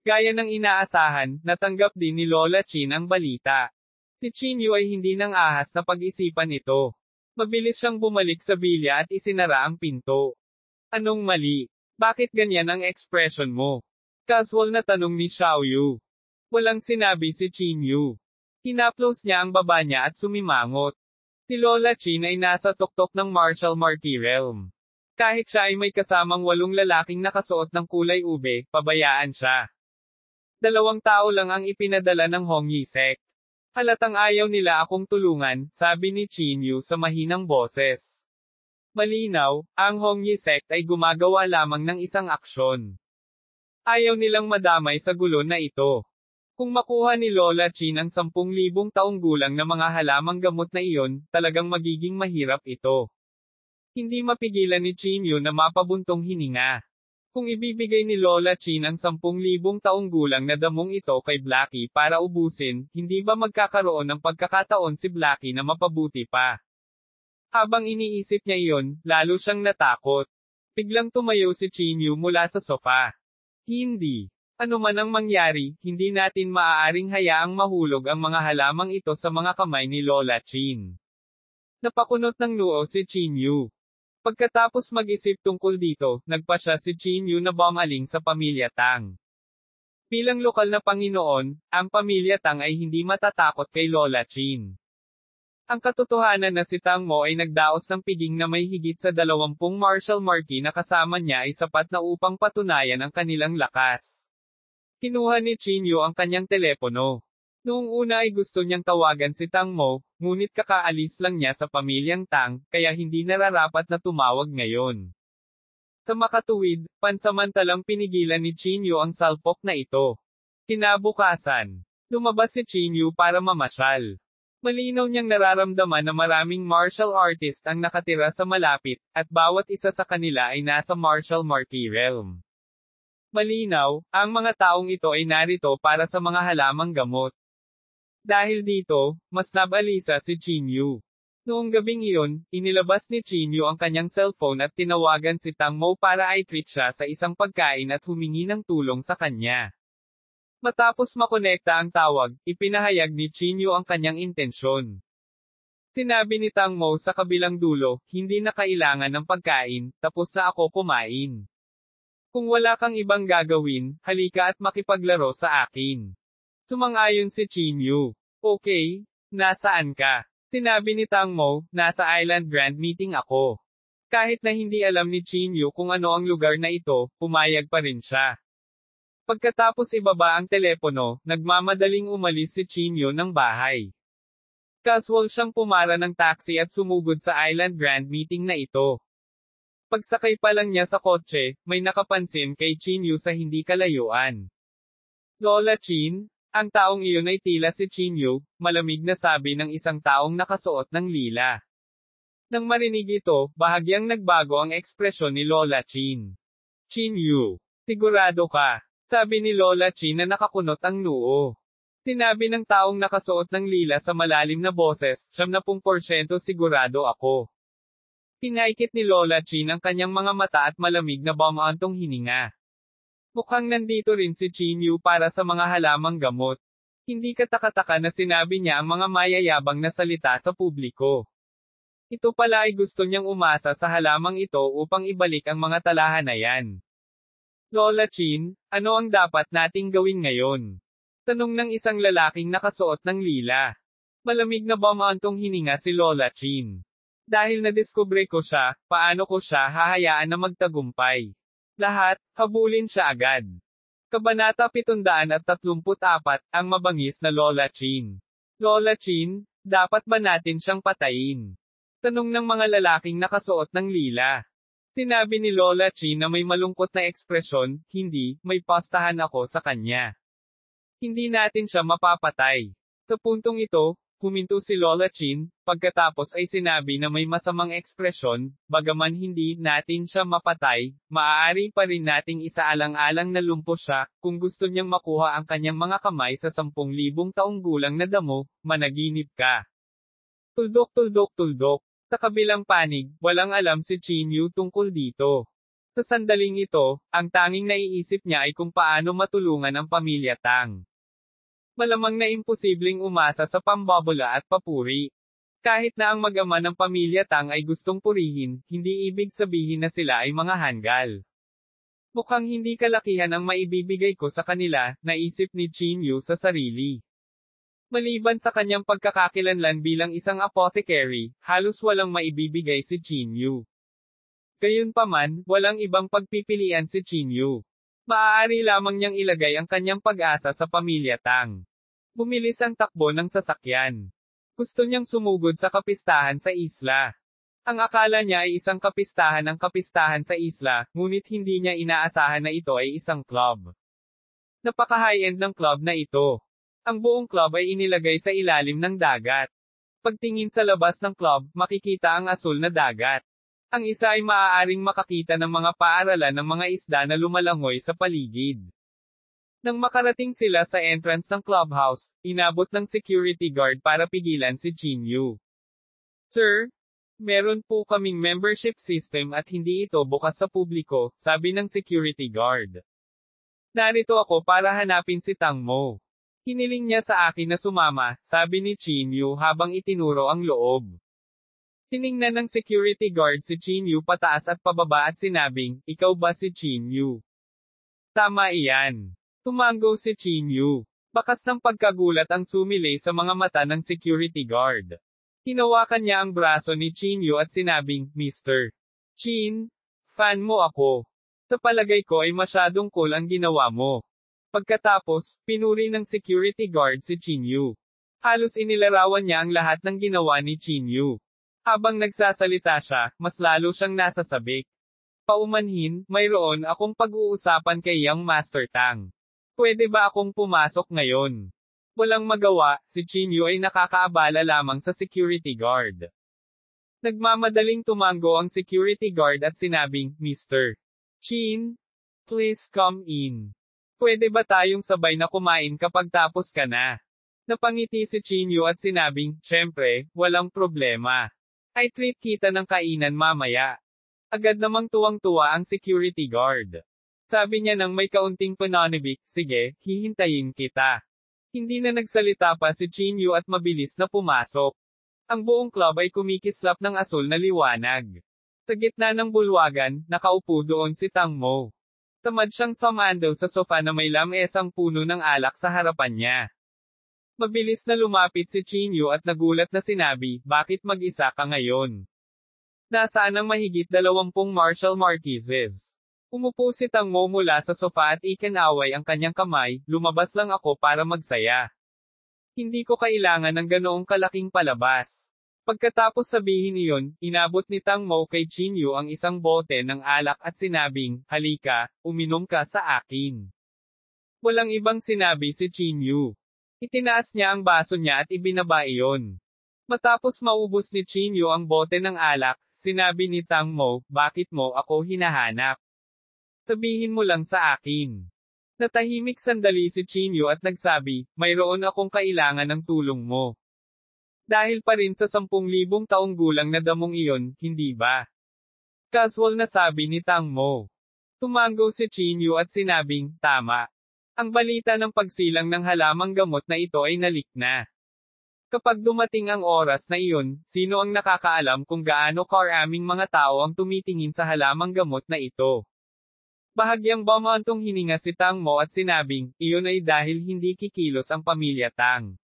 A: Gaya ng inaasahan, natanggap din ni Lola Chin ang balita. Si Chinyu ay hindi nang ahas na pag-isipan ito. Mabilis siyang bumalik sa bilya at isinara ang pinto. Anong mali? Bakit ganyan ang ekspresyon mo? Casual na tanong ni Xiaoyu. Walang sinabi si Chinyu. Hinaplos niya ang baba niya at sumimangot. Si Lola Chin ay nasa tuktok ng martial marquee realm. Kahit siya ay may kasamang 8 lalaking nakasuot ng kulay ube, pabayaan siya. 2 tao lang ang ipinadala ng Hongyi sect. Halatang ayaw nila akong tulungan, sabi ni Chinyu sa mahinang boses. Malinaw, ang Hongyi sect ay gumagawa lamang ng isang aksyon. Ayaw nilang madamay sa gulo na ito. Kung makuha ni Lola Chin ang 10,000 taong gulang na mga halamang gamot na iyon, talagang magiging mahirap ito. Hindi mapigilan ni Chinyu na mapabuntong hininga. Kung ibibigay ni Lola Chin ang 10,000 taong gulang na damong ito kay Blackie para ubusin, hindi ba magkakaroon ng pagkakataon si Blackie na mapabuti pa? Habang iniisip niya iyon, lalo siyang natakot. Biglang tumayo si Chinyu mula sa sofa. Hindi. Ano man ang mangyari, hindi natin maaaring hayaang mahulog ang mga halamang ito sa mga kamay ni Lola Chin. Napakunot ng noo si Chinyu. Pagkatapos mag-isip tungkol dito, nagpa siya si Chinyu na bumaling sa pamilya Tang. Bilang lokal na Panginoon, ang pamilya Tang ay hindi matatakot kay Lola Chin. Ang katotohanan na si Tang Mo ay nagdaos ng piging na may higit sa 20 martial marquee na kasama niya ay sapat na upang patunayan ang kanilang lakas. Kinuha ni Chinyu ang kanyang telepono. Noong una ay gusto niyang tawagan si Tang Mo, ngunit kakaalis lang niya sa pamilyang Tang, kaya hindi nararapat na tumawag ngayon. Sa makatuwid, pansamantalang pinigilan ni Chinyu ang salpok na ito. Kinabukasan, lumabas si Chinyu para mamasyal. Malinaw niyang nararamdaman na maraming martial artist ang nakatira sa malapit, at bawat isa sa kanila ay nasa martial marquee realm. Malinaw, ang mga taong ito ay narito para sa mga halamang gamot. Dahil dito, mas nabalisa si Chinyu. Noong gabing iyon, inilabas ni Chinyu ang kanyang cellphone at tinawagan si Tang Mo para i-treat siya sa isang pagkain at humingi ng tulong sa kanya. Matapos makonekta ang tawag, ipinahayag ni Chinyu ang kanyang intensyon. Sinabi ni Tang Mo sa kabilang dulo, hindi na kailangan ng pagkain, tapos na ako kumain. Kung wala kang ibang gagawin, halika at makipaglaro sa akin. Sumang-ayon si Chinyu. Okay, nasaan ka? Sinabi ni Tang Mo, nasa Island Grand Meeting ako. Kahit na hindi alam ni Chinyu kung ano ang lugar na ito, pumayag pa rin siya. Pagkatapos ibaba ang telepono, nagmamadaling umalis si Chinyu ng bahay. Casual siyang pumara ng taxi at sumugod sa Island Grand Meeting na ito. Pagsakay pa lang niya sa kotse, may nakapansin kay Chinyu sa hindi kalayuan. Lola Chin? Ang taong iyon ay tila si Chinyu, malamig na sabi ng isang taong nakasuot ng lila. Nang marinig ito, bahagyang nagbago ang ekspresyon ni Lola Chin. Chinyu, sigurado ka? Sabi ni Lola Chin na nakakunot ang noo. Sinabi ng taong nakasuot ng lila sa malalim na boses, 70% sigurado ako. Pinaikit ni Lola Chin ang kanyang mga mata at malamig na bumantong hininga. Mukhang nandito rin si Chinyu para sa mga halamang gamot. Hindi katakataka na sinabi niya ang mga mayayabang na salita sa publiko. Ito pala ay gusto niyang umasa sa halamang ito upang ibalik ang mga talahan na yan. Lola Chin, ano ang dapat nating gawin ngayon? Tanong ng isang lalaking nakasuot ng lila. Malamig na bumantong hininga si Lola Chin. Dahil nadiskubre ko siya, paano ko siya hahayaan na magtagumpay? Lahat, habulin siya agad. Kabanata 734, ang mabangis na Lola Chin. Lola Chin, dapat ba natin siyang patayin? Tanong ng mga lalaking nakasuot ng lila. Sinabi ni Lola Chin na may malungkot na ekspresyon, hindi, may pastahan ako sa kanya. Hindi natin siya mapapatay. Sa puntong ito, huminto si Lola Chin, pagkatapos ay sinabi na may masamang ekspresyon, bagaman hindi natin siya mapatay, maaari pa rin nating isaalang-alang na lumpo siya, kung gusto niyang makuha ang kanyang mga kamay sa 10,000 taong gulang na damo, managinip ka. Tuldok. Sa kabilang panig, walang alam si Chinyu tungkol dito. Sa sandaling ito, ang tanging naiisip niya ay kung paano matulungan ang pamilya Tang. Malamang na imposibleng umasa sa pambobola at papuri. Kahit na ang mag-ama ng pamilya Tang ay gustong purihin, hindi ibig sabihin na sila ay mga hanggal. Mukhang hindi kalakihan ang maibibigay ko sa kanila, naisip ni Qin Yu sa sarili. Maliban sa kanyang pagkakakilanlan bilang isang apothecary, halos walang maibibigay si Qin Yu. Gayunpaman, walang ibang pagpipilian si Qin Yu. Maaari lamang niyang ilagay ang kanyang pag-asa sa pamilya Tang. Bumilis ang takbo ng sasakyan. Gusto niyang sumugod sa kapistahan sa isla. Ang akala niya ay isang kapistahan ang kapistahan sa isla, ngunit hindi niya inaasahan na ito ay isang club. Napaka-high-end ng club na ito. Ang buong club ay inilagay sa ilalim ng dagat. Pagtingin sa labas ng club, makikita ang asul na dagat. Ang isa ay maaaring makakita ng mga paaralan ng mga isda na lumalangoy sa paligid. Nang makarating sila sa entrance ng clubhouse, inabot ng security guard para pigilan si Qin Yu. Sir, meron po kaming membership system at hindi ito bukas sa publiko, sabi ng security guard. Narito ako para hanapin si Tang Mo. Hiniling niya sa akin na sumama, sabi ni Qin Yu habang itinuro ang loob. Tiningnan ng security guard si Qin Yu pataas at pababa at sinabing, ikaw ba si Qin Yu? Tama iyan. Tumango si Qin Yu. Bakas ng pagkagulat ang sumilay sa mga mata ng security guard. Hinawakan niya ang braso ni Qin Yu at sinabing, Mr. Qin, fan mo ako. Sa palagay ko ay masyadong cool ang ginawa mo. Pagkatapos, pinuri ng security guard si Qin Yu. Halos inilarawan niya ang lahat ng ginawa ni Qin Yu. Habang nagsasalita siya, mas lalo siyang nasasabik. Paumanhin, mayroon akong pag-uusapan kay Young Master Tang. Pwede ba akong pumasok ngayon? Walang magawa, si Qin Yu ay nakakaabala lamang sa security guard. Nagmamadaling tumango ang security guard at sinabing, Mr. Qin, please come in. Pwede ba tayong sabay na kumain kapag tapos ka na? Napangiti si Qin Yu at sinabing, syempre, walang problema. Ay treat kita ng kainan mamaya. Agad namang tuwang-tuwa ang security guard. Sabi niya nang may kaunting pananibik, sige, hihintayin kita. Hindi na nagsalita pa si Qin Yu at mabilis na pumasok. Ang buong club ay kumikislap ng asul na liwanag. Sa gitna ng bulwagan, nakaupo doon si Tang Mo. Tamad siyang sumando sa sofa na may lamesang puno ng alak sa harapan niya. Mabilis na lumapit si Qin Yu at nagulat na sinabi, bakit mag-isa ka ngayon? Nasaan ang mahigit 20 Marshall Marquesas? Umupo si Tang Mo mula sa sofa at ikinaway ang kanyang kamay, lumabas lang ako para magsaya. Hindi ko kailangan ng ganoong kalaking palabas. Pagkatapos sabihin iyon, inabot ni Tang Mo kay Qin Yu ang isang bote ng alak at sinabing, halika, uminom ka sa akin. Walang ibang sinabi si Qin Yu. Itinaas niya ang baso niya at ibinaba iyon. Matapos maubos ni Qin Yu ang bote ng alak, sinabi ni Tang Mo, bakit mo ako hinahanap? Sabihin mo lang sa akin. Natahimik sandali si Qin Yu at nagsabi, mayroon akong kailangan ng tulong mo. Dahil pa rin sa 10,000 taong gulang na damong iyon, hindi ba? Casual na sabi ni Tang Mo. Tumango si Qin Yu at sinabing, tama. Ang balita ng pagsilang ng halamang gamot na ito ay nalik na. Kapag dumating ang oras na iyon, sino ang nakakaalam kung gaano karaming mga tao ang tumitingin sa halamang gamot na ito? Bahagyang bumantong hininga si Tang Mo at sinabing, iyon ay dahil hindi kikilos ang pamilya Tang.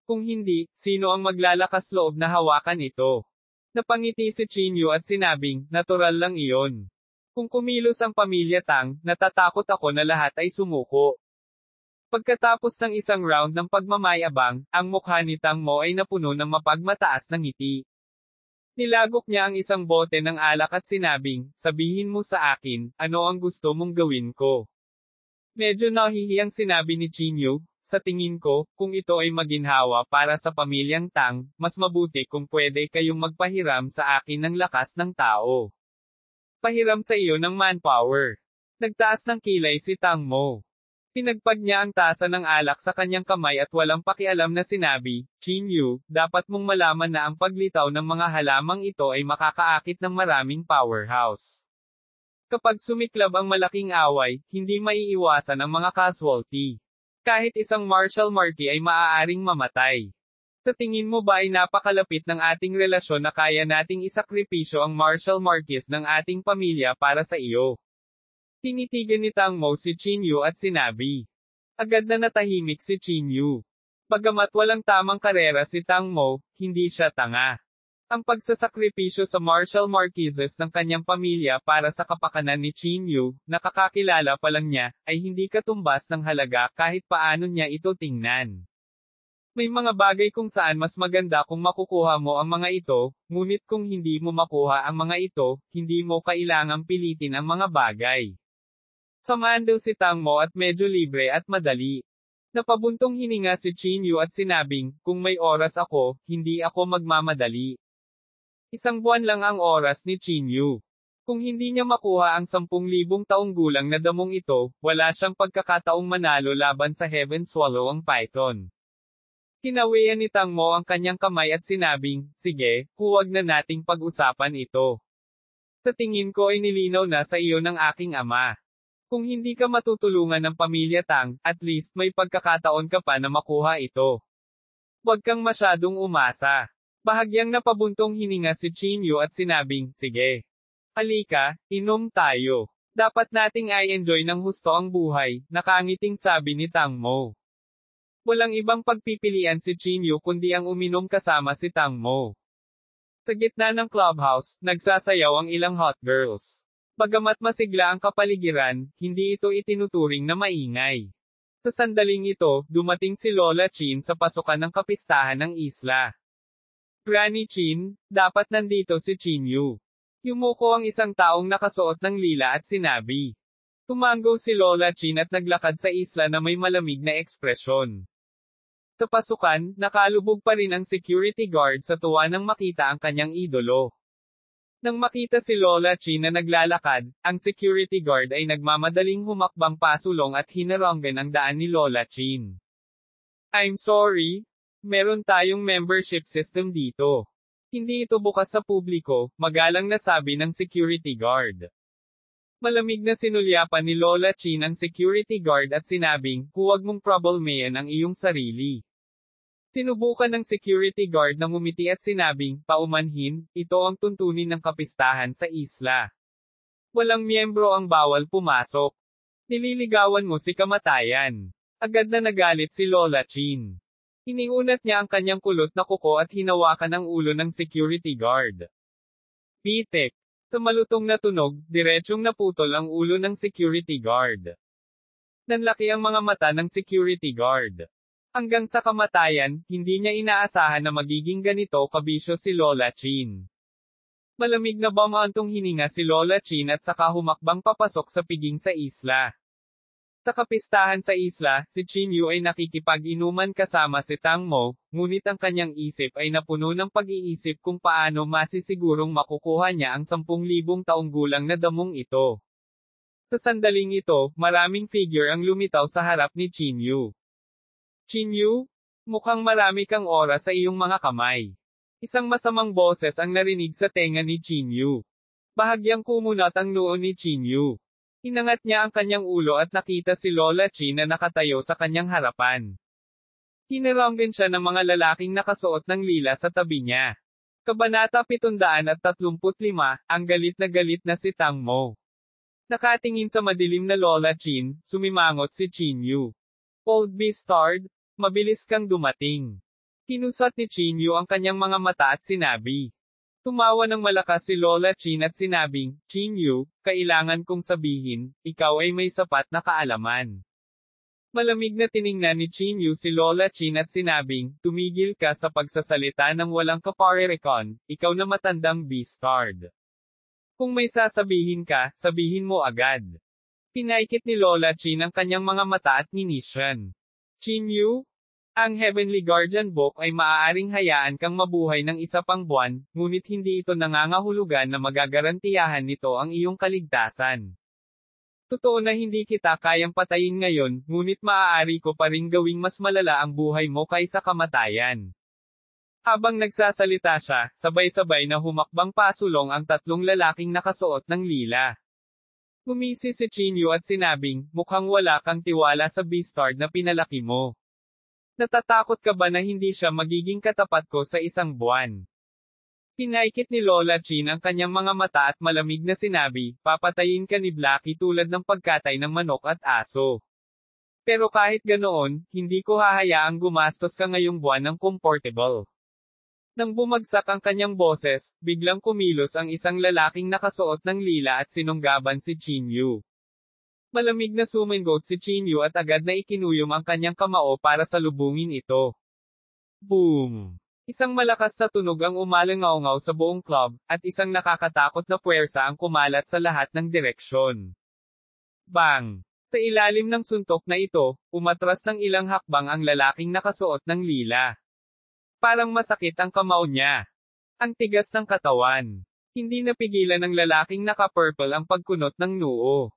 A: Kung hindi, sino ang maglalakas loob na hawakan ito? Napangiti si Qin Yu at sinabing, natural lang iyon. Kung kumilos ang pamilya Tang, natatakot ako na lahat ay sumuko. Pagkatapos ng isang round ng pagmamayabang, ang mukha ni Tang Mo ay napuno ng mapagmataas na ngiti. Nilagok niya ang isang bote ng alak at sinabing, sabihin mo sa akin, ano ang gusto mong gawin ko? Medyo nahihiyang sinabi ni Qin Yu, sa tingin ko, kung ito ay maginhawa para sa pamilyang Tang, mas mabuti kung pwede kayong magpahiram sa akin ng lakas ng tao. Pahiram sa iyo ng manpower. Nagtaas ng kilay si Tang Mo. Pinagpag niya ang tasa ng alak sa kanyang kamay at walang pakialam na sinabi, Qin Yu, dapat mong malaman na ang paglitaw ng mga halamang ito ay makakaakit ng maraming powerhouse. Kapag sumiklab ang malaking away, hindi maiiwasan ang mga casualty. Kahit isang Marshall Marquis ay maaaring mamatay. Sa tingin mo ba ay napakalapit ng ating relasyon na kaya nating isakripisyo ang Marshall Marquis ng ating pamilya para sa iyo? Tinitigan ni Tang Mo si Qin Yu at sinabi. Agad na natahimik si Qin Yu. Bagamat walang tamang karera si Tang Mo, hindi siya tanga. Ang pagsasakripisyo sa Marshall Marquises ng kanyang pamilya para sa kapakanan ni Qin Yu, nakakakilala pa lang niya, ay hindi katumbas ng halaga kahit paano niya ito tingnan. May mga bagay kung saan mas maganda kung makukuha mo ang mga ito, ngunit kung hindi mo makuha ang mga ito, hindi mo kailangang pilitin ang mga bagay. Samahan daw si Tang Mo at medyo libre at madali. Napabuntong hininga si Qin Yu at sinabing, kung may oras ako, hindi ako magmamadali. Isang buwan lang ang oras ni Qin Yu. Kung hindi niya makuha ang 10,000 taong gulang na damong ito, wala siyang pagkakataong manalo laban sa Heaven Swallow ang Python. Kinawian ni Tang Mo ang kanyang kamay at sinabing, sige, huwag na nating pag-usapan ito. Sa tingin ko ay nilinaw na sa iyo ng aking ama. Kung hindi ka matutulungan ng pamilya Tang, at least may pagkakataon ka pa na makuha ito. Huwag kang masyadong umasa. Bahagyang napabuntong hininga si Qin Yu at sinabing, sige. Halika, inom tayo. Dapat nating i-enjoy ng husto ang buhay, nakangiting sabi ni Tang Mo. Walang ibang pagpipilian si Qin Yu kundi ang uminom kasama si Tang Mo. Sa gitna ng clubhouse, nagsasayaw ang ilang hot girls. Bagamat masigla ang kapaligiran, hindi ito itinuturing na maingay. Sa sandaling ito, dumating si Lola Qin sa pasukan ng kapistahan ng isla. Granny Qin, dapat nandito si Qin Yu. Yumuko ang isang taong nakasuot ng lila at sinabi. Tumango si Lola Qin at naglakad sa isla na may malamig na ekspresyon. Sa pasukan, nakalubog pa rin ang security guard sa tuwa nang makita ang kanyang idolo. Nang makita si Lola Qin na naglalakad, ang security guard ay nagmamadaling humakbang pasulong at hinaronggan ang daan ni Lola Qin. I'm sorry. Meron tayong membership system dito. Hindi ito bukas sa publiko, magalang na sabi ng security guard. Malamig na sinulyapan ni Lola Qin ang security guard at sinabing, huwag mong problemayan ang iyong sarili. Sinubukan ng security guard na ngumiti at sinabing, paumanhin, ito ang tuntunin ng kapistahan sa isla. Walang miyembro ang bawal pumasok. Nililigawan mo si kamatayan. Agad na nagalit si Lola Qin. Iniunat niya ang kanyang kulot na kuko at hinawakan ang ulo ng security guard. Pitik. Sa malutong na tunog, diretsyong naputol ang ulo ng security guard. Nanlaki ang mga mata ng security guard. Hanggang sa kamatayan, hindi niya inaasahan na magiging ganito kabisyo si Lola Qin. Malamig na bumantong hininga si Lola Qin at saka humakbang papasok sa piging sa isla. Sa kapistahan sa isla, si Qin Yu ay nakikipag-inuman kasama si Tang Mo, ngunit ang kanyang isip ay napuno ng pag-iisip kung paano masisigurong makukuha niya ang 10,000 taong gulang na damong ito. Sa sandaling ito, maraming figure ang lumitaw sa harap ni Qin Yu. Qin Yu, mukhang marami kang oras sa iyong mga kamay. Isang masamang boses ang narinig sa tenga ni Qin Yu. Bahagyang kumunat ang noo ni Qin Yu. Inangat niya ang kanyang ulo at nakita si Lola Qin na nakatayo sa kanyang harapan. Hinaronggan siya ng mga lalaking nakasuot ng lila sa tabi niya. Kabanata 735, ang galit na si Tang Mo. Nakatingin sa madilim na Lola Qin, sumimangot si Qin Yu. Old Bastard, mabilis kang dumating. Kinusat ni Qin Yu ang kanyang mga mata at sinabi. Tumawa ng malakas si Lola Qin at sinabing, Qin Yu, kailangan kong sabihin, ikaw ay may sapat na kaalaman. Malamig na tiningnan ni Qin Yu si Lola Qin at sinabing, tumigil ka sa pagsasalita ng walang kaparerekon, ikaw na matandang bastard. Kung may sasabihin ka, sabihin mo agad. Pinaikit ni Lola Qin ang kanyang mga mata at nginisyan. Qin Yu, ang Heavenly Guardian Book ay maaaring hayaan kang mabuhay ng isa pang buwan, ngunit hindi ito nangangahulugan na magagarantiyahan nito ang iyong kaligtasan. Totoo na hindi kita kayang patayin ngayon, ngunit maaari ko pa ring gawing mas malala ang buhay mo kaysa kamatayan. Habang nagsasalita siya, sabay-sabay na humakbang pasulong ang tatlong lalaking nakasuot ng lila. Ngumisi si Chinyu at sinabing, mukhang wala kang tiwala sa Beastard na pinalaki mo. Natatakot ka ba na hindi siya magiging katapat ko sa isang buwan? Pinaikit ni Lola Chin ang kanyang mga mata at malamig na sinabi, papatayin ka ni Blackie tulad ng pagkatay ng manok at aso. Pero kahit ganoon, hindi ko hahayaang gumastos ka ngayong buwan ng comfortable. Nang bumagsak ang kanyang boses, biglang kumilos ang isang lalaking nakasuot ng lila at sinunggaban si Chinyu. Malamig na sumingot si Chinyu at agad na ikinuyom ang kanyang kamao para salubungin ito. Boom! Isang malakas na tunog ang umalangaw-ngaw sa buong club, at isang nakakatakot na puwersa ang kumalat sa lahat ng direksyon. Bang! Sa ilalim ng suntok na ito, umatras ng ilang hakbang ang lalaking nakasuot ng lila. Parang masakit ang kamao niya. Ang tigas ng katawan. Hindi napigilan ng lalaking naka-purple ang pagkunot ng noo.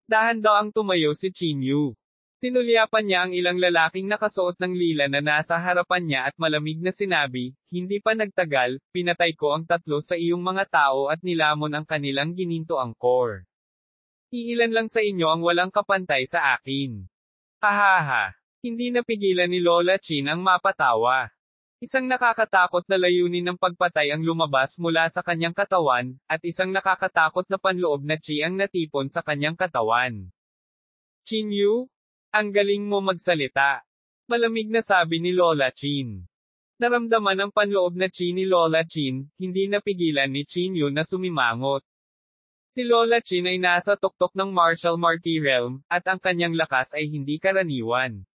A: Dahan-daang tumayo si Chinyu. Sinulyapan niya ang ilang lalaking nakasuot ng lila na nasa harapan niya at malamig na sinabi, hindi pa nagtagal, pinatay ko ang 3 sa iyong mga tao at nilamon ang kanilang gininto angkor. Iilan lang sa inyo ang walang kapantay sa akin. Hahaha. Hindi napigilan ni Lola Chin ang mapatawa. Isang nakakatakot na layunin ng pagpatay ang lumabas mula sa kanyang katawan, at isang nakakatakot na panloob na chi ang natipon sa kanyang katawan. Chinyu? Ang galing mo magsalita. Malamig na sabi ni Lola Chin. Naramdaman ang panloob na chi ni Lola Chin, hindi napigilan ni Chinyu na sumimangot. Si Lola Chin ay nasa tuktok ng martial martial realm, at ang kanyang lakas ay hindi karaniwan.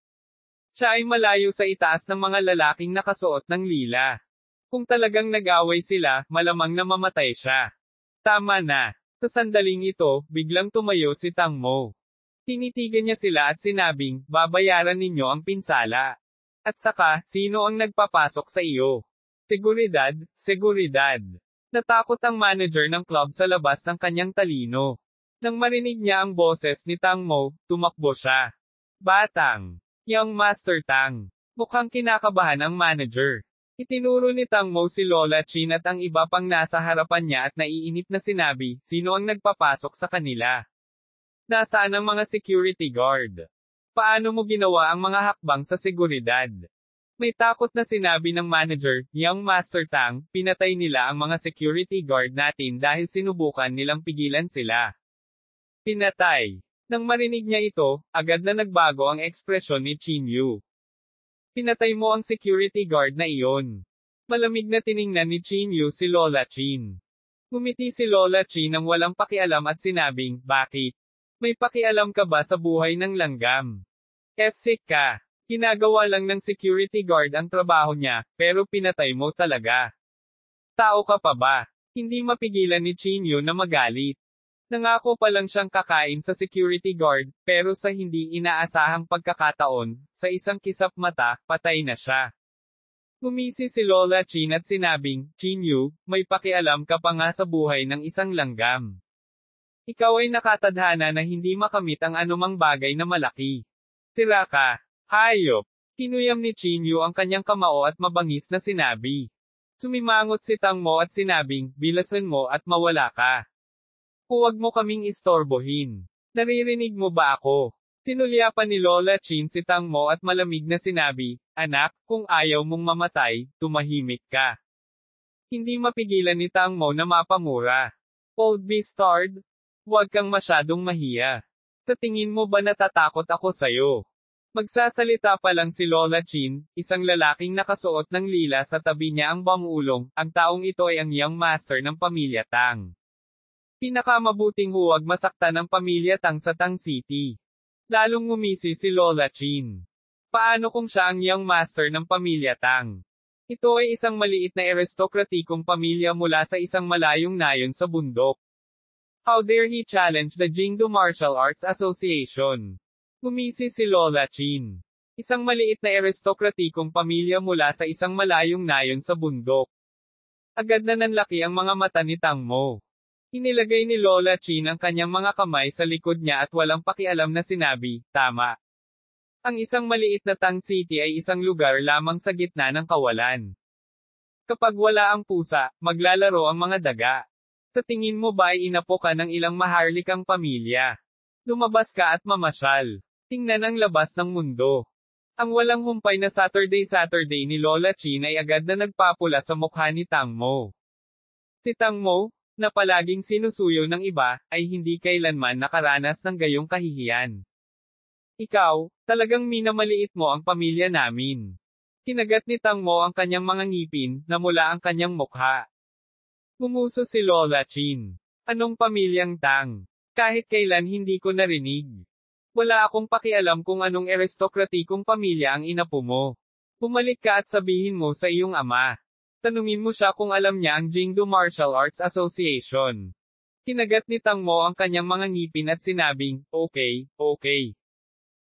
A: Siya ay malayo sa itaas ng mga lalaking nakasuot ng lila. Kung talagang nag-away sila, malamang na mamatay siya. Tama na. Sa sandaling ito, biglang tumayo si Tang Mo. Tinitigan niya sila at sinabing, babayaran ninyo ang pinsala. At saka, sino ang nagpapasok sa iyo? Seguridad, seguridad. Natakot ang manager ng club sa labas ng kanyang talino. Nang marinig niya ang boses ni Tang Mo, tumakbo siya. Batang. Young Master Tang. Mukhang kinakabahan ang manager. Itinuro ni Tang Mo si Lola Chin at ang iba pang nasa harapan niya at naiinip na sinabi, sino ang nagpapasok sa kanila? Nasaan ang mga security guard? Paano mo ginawa ang mga hakbang sa seguridad? May takot na sinabi ng manager, Young Master Tang, pinatay nila ang mga security guard natin dahil sinubukan nilang pigilan sila. Pinatay. Nang marinig niya ito, agad na nagbago ang ekspresyon ni Chinyu. Pinatay mo ang security guard na iyon. Malamig na tiningnan ni Chinyu si Lola Chin. Ngumiti si Lola Chin nang walang pakialam at sinabing, bakit? May pakialam ka ba sa buhay ng langgam? FC ka. Ginagawa lang ng security guard ang trabaho niya, pero pinatay mo talaga. Tao ka pa ba? Hindi mapigilan ni Chinyu na magalit. Nangako pa lang siyang kakain sa security guard, pero sa hindi inaasahang pagkakataon, sa isang kisap mata, patay na siya. Gumisi si Lola Chin at sinabing, Chinyu, may pakialam ka pa nga sa buhay ng isang langgam. Ikaw ay nakatadhana na hindi makamit ang anumang bagay na malaki. Tira ka. Hayop. Kinuyam ni Chinyu ang kanyang kamao at mabangis na sinabi. Sumimangot si Tang Mo at sinabing, bilasan mo at mawala ka. Huwag mo kaming istorbohin. Naririnig mo ba ako? Sinulyapan ni Lola Chin si Tang Mo at malamig na sinabi, anak, kung ayaw mong mamatay, tumahimik ka. Hindi mapigilan ni Tang Mo na mapamura. Old Beastard? Huwag kang masyadong mahiya. Sa tingin mo ba natatakot ako sayo? Magsasalita pa lang si Lola Chin, isang lalaking nakasuot ng lila sa tabi niya ang bamulong, ang taong ito ay ang young master ng pamilya Tang. Pinakamabuting huwag masaktan ng pamilya Tang sa Tang City. Lalong ngumisi si Lola Chin. Paano kung siya ang young master ng pamilya Tang? Ito ay isang maliit na aristokratikong pamilya mula sa isang malayong nayon sa bundok. How dare he challenge the Jingdo Martial Arts Association? Gumisi si Lola Chin. Isang maliit na aristokratikong pamilya mula sa isang malayong nayon sa bundok. Agad na nanlaki ang mga mata ni Tang Mo. Inilagay ni Lola Chin ang kanyang mga kamay sa likod niya at walang pakialam na sinabi, tama. Ang isang maliit na Tang City ay isang lugar lamang sa gitna ng kawalan. Kapag wala ang pusa, maglalaro ang mga daga. Sa tingin mo ba ay inapo ka ng ilang maharlikang pamilya? Lumabas ka at mamasyal. Tingnan ang labas ng mundo. Ang walang humpay na Saturday ni Lola Chin ay agad na nagpapula sa mukha ni Tang Mo. Si Tang Mo, na palaging sinusuyo ng iba, ay hindi kailanman nakaranas ng gayong kahihiyan. Ikaw, talagang minamaliit mo ang pamilya namin. Kinagat ni Tang Mo ang kanyang mga ngipin, na mula ang kanyang mukha. Gumuso si Lola Chin. Anong pamilyang Tang? Kahit kailan hindi ko narinig. Wala akong pakialam kung anong aristokratikong pamilya ang inapo mo. Bumalik ka at sabihin mo sa iyong ama. Tanungin mo siya kung alam niya ang Jingdo Martial Arts Association. Kinagat ni Tang Mo ang kanyang mga ngipin at sinabing, okay.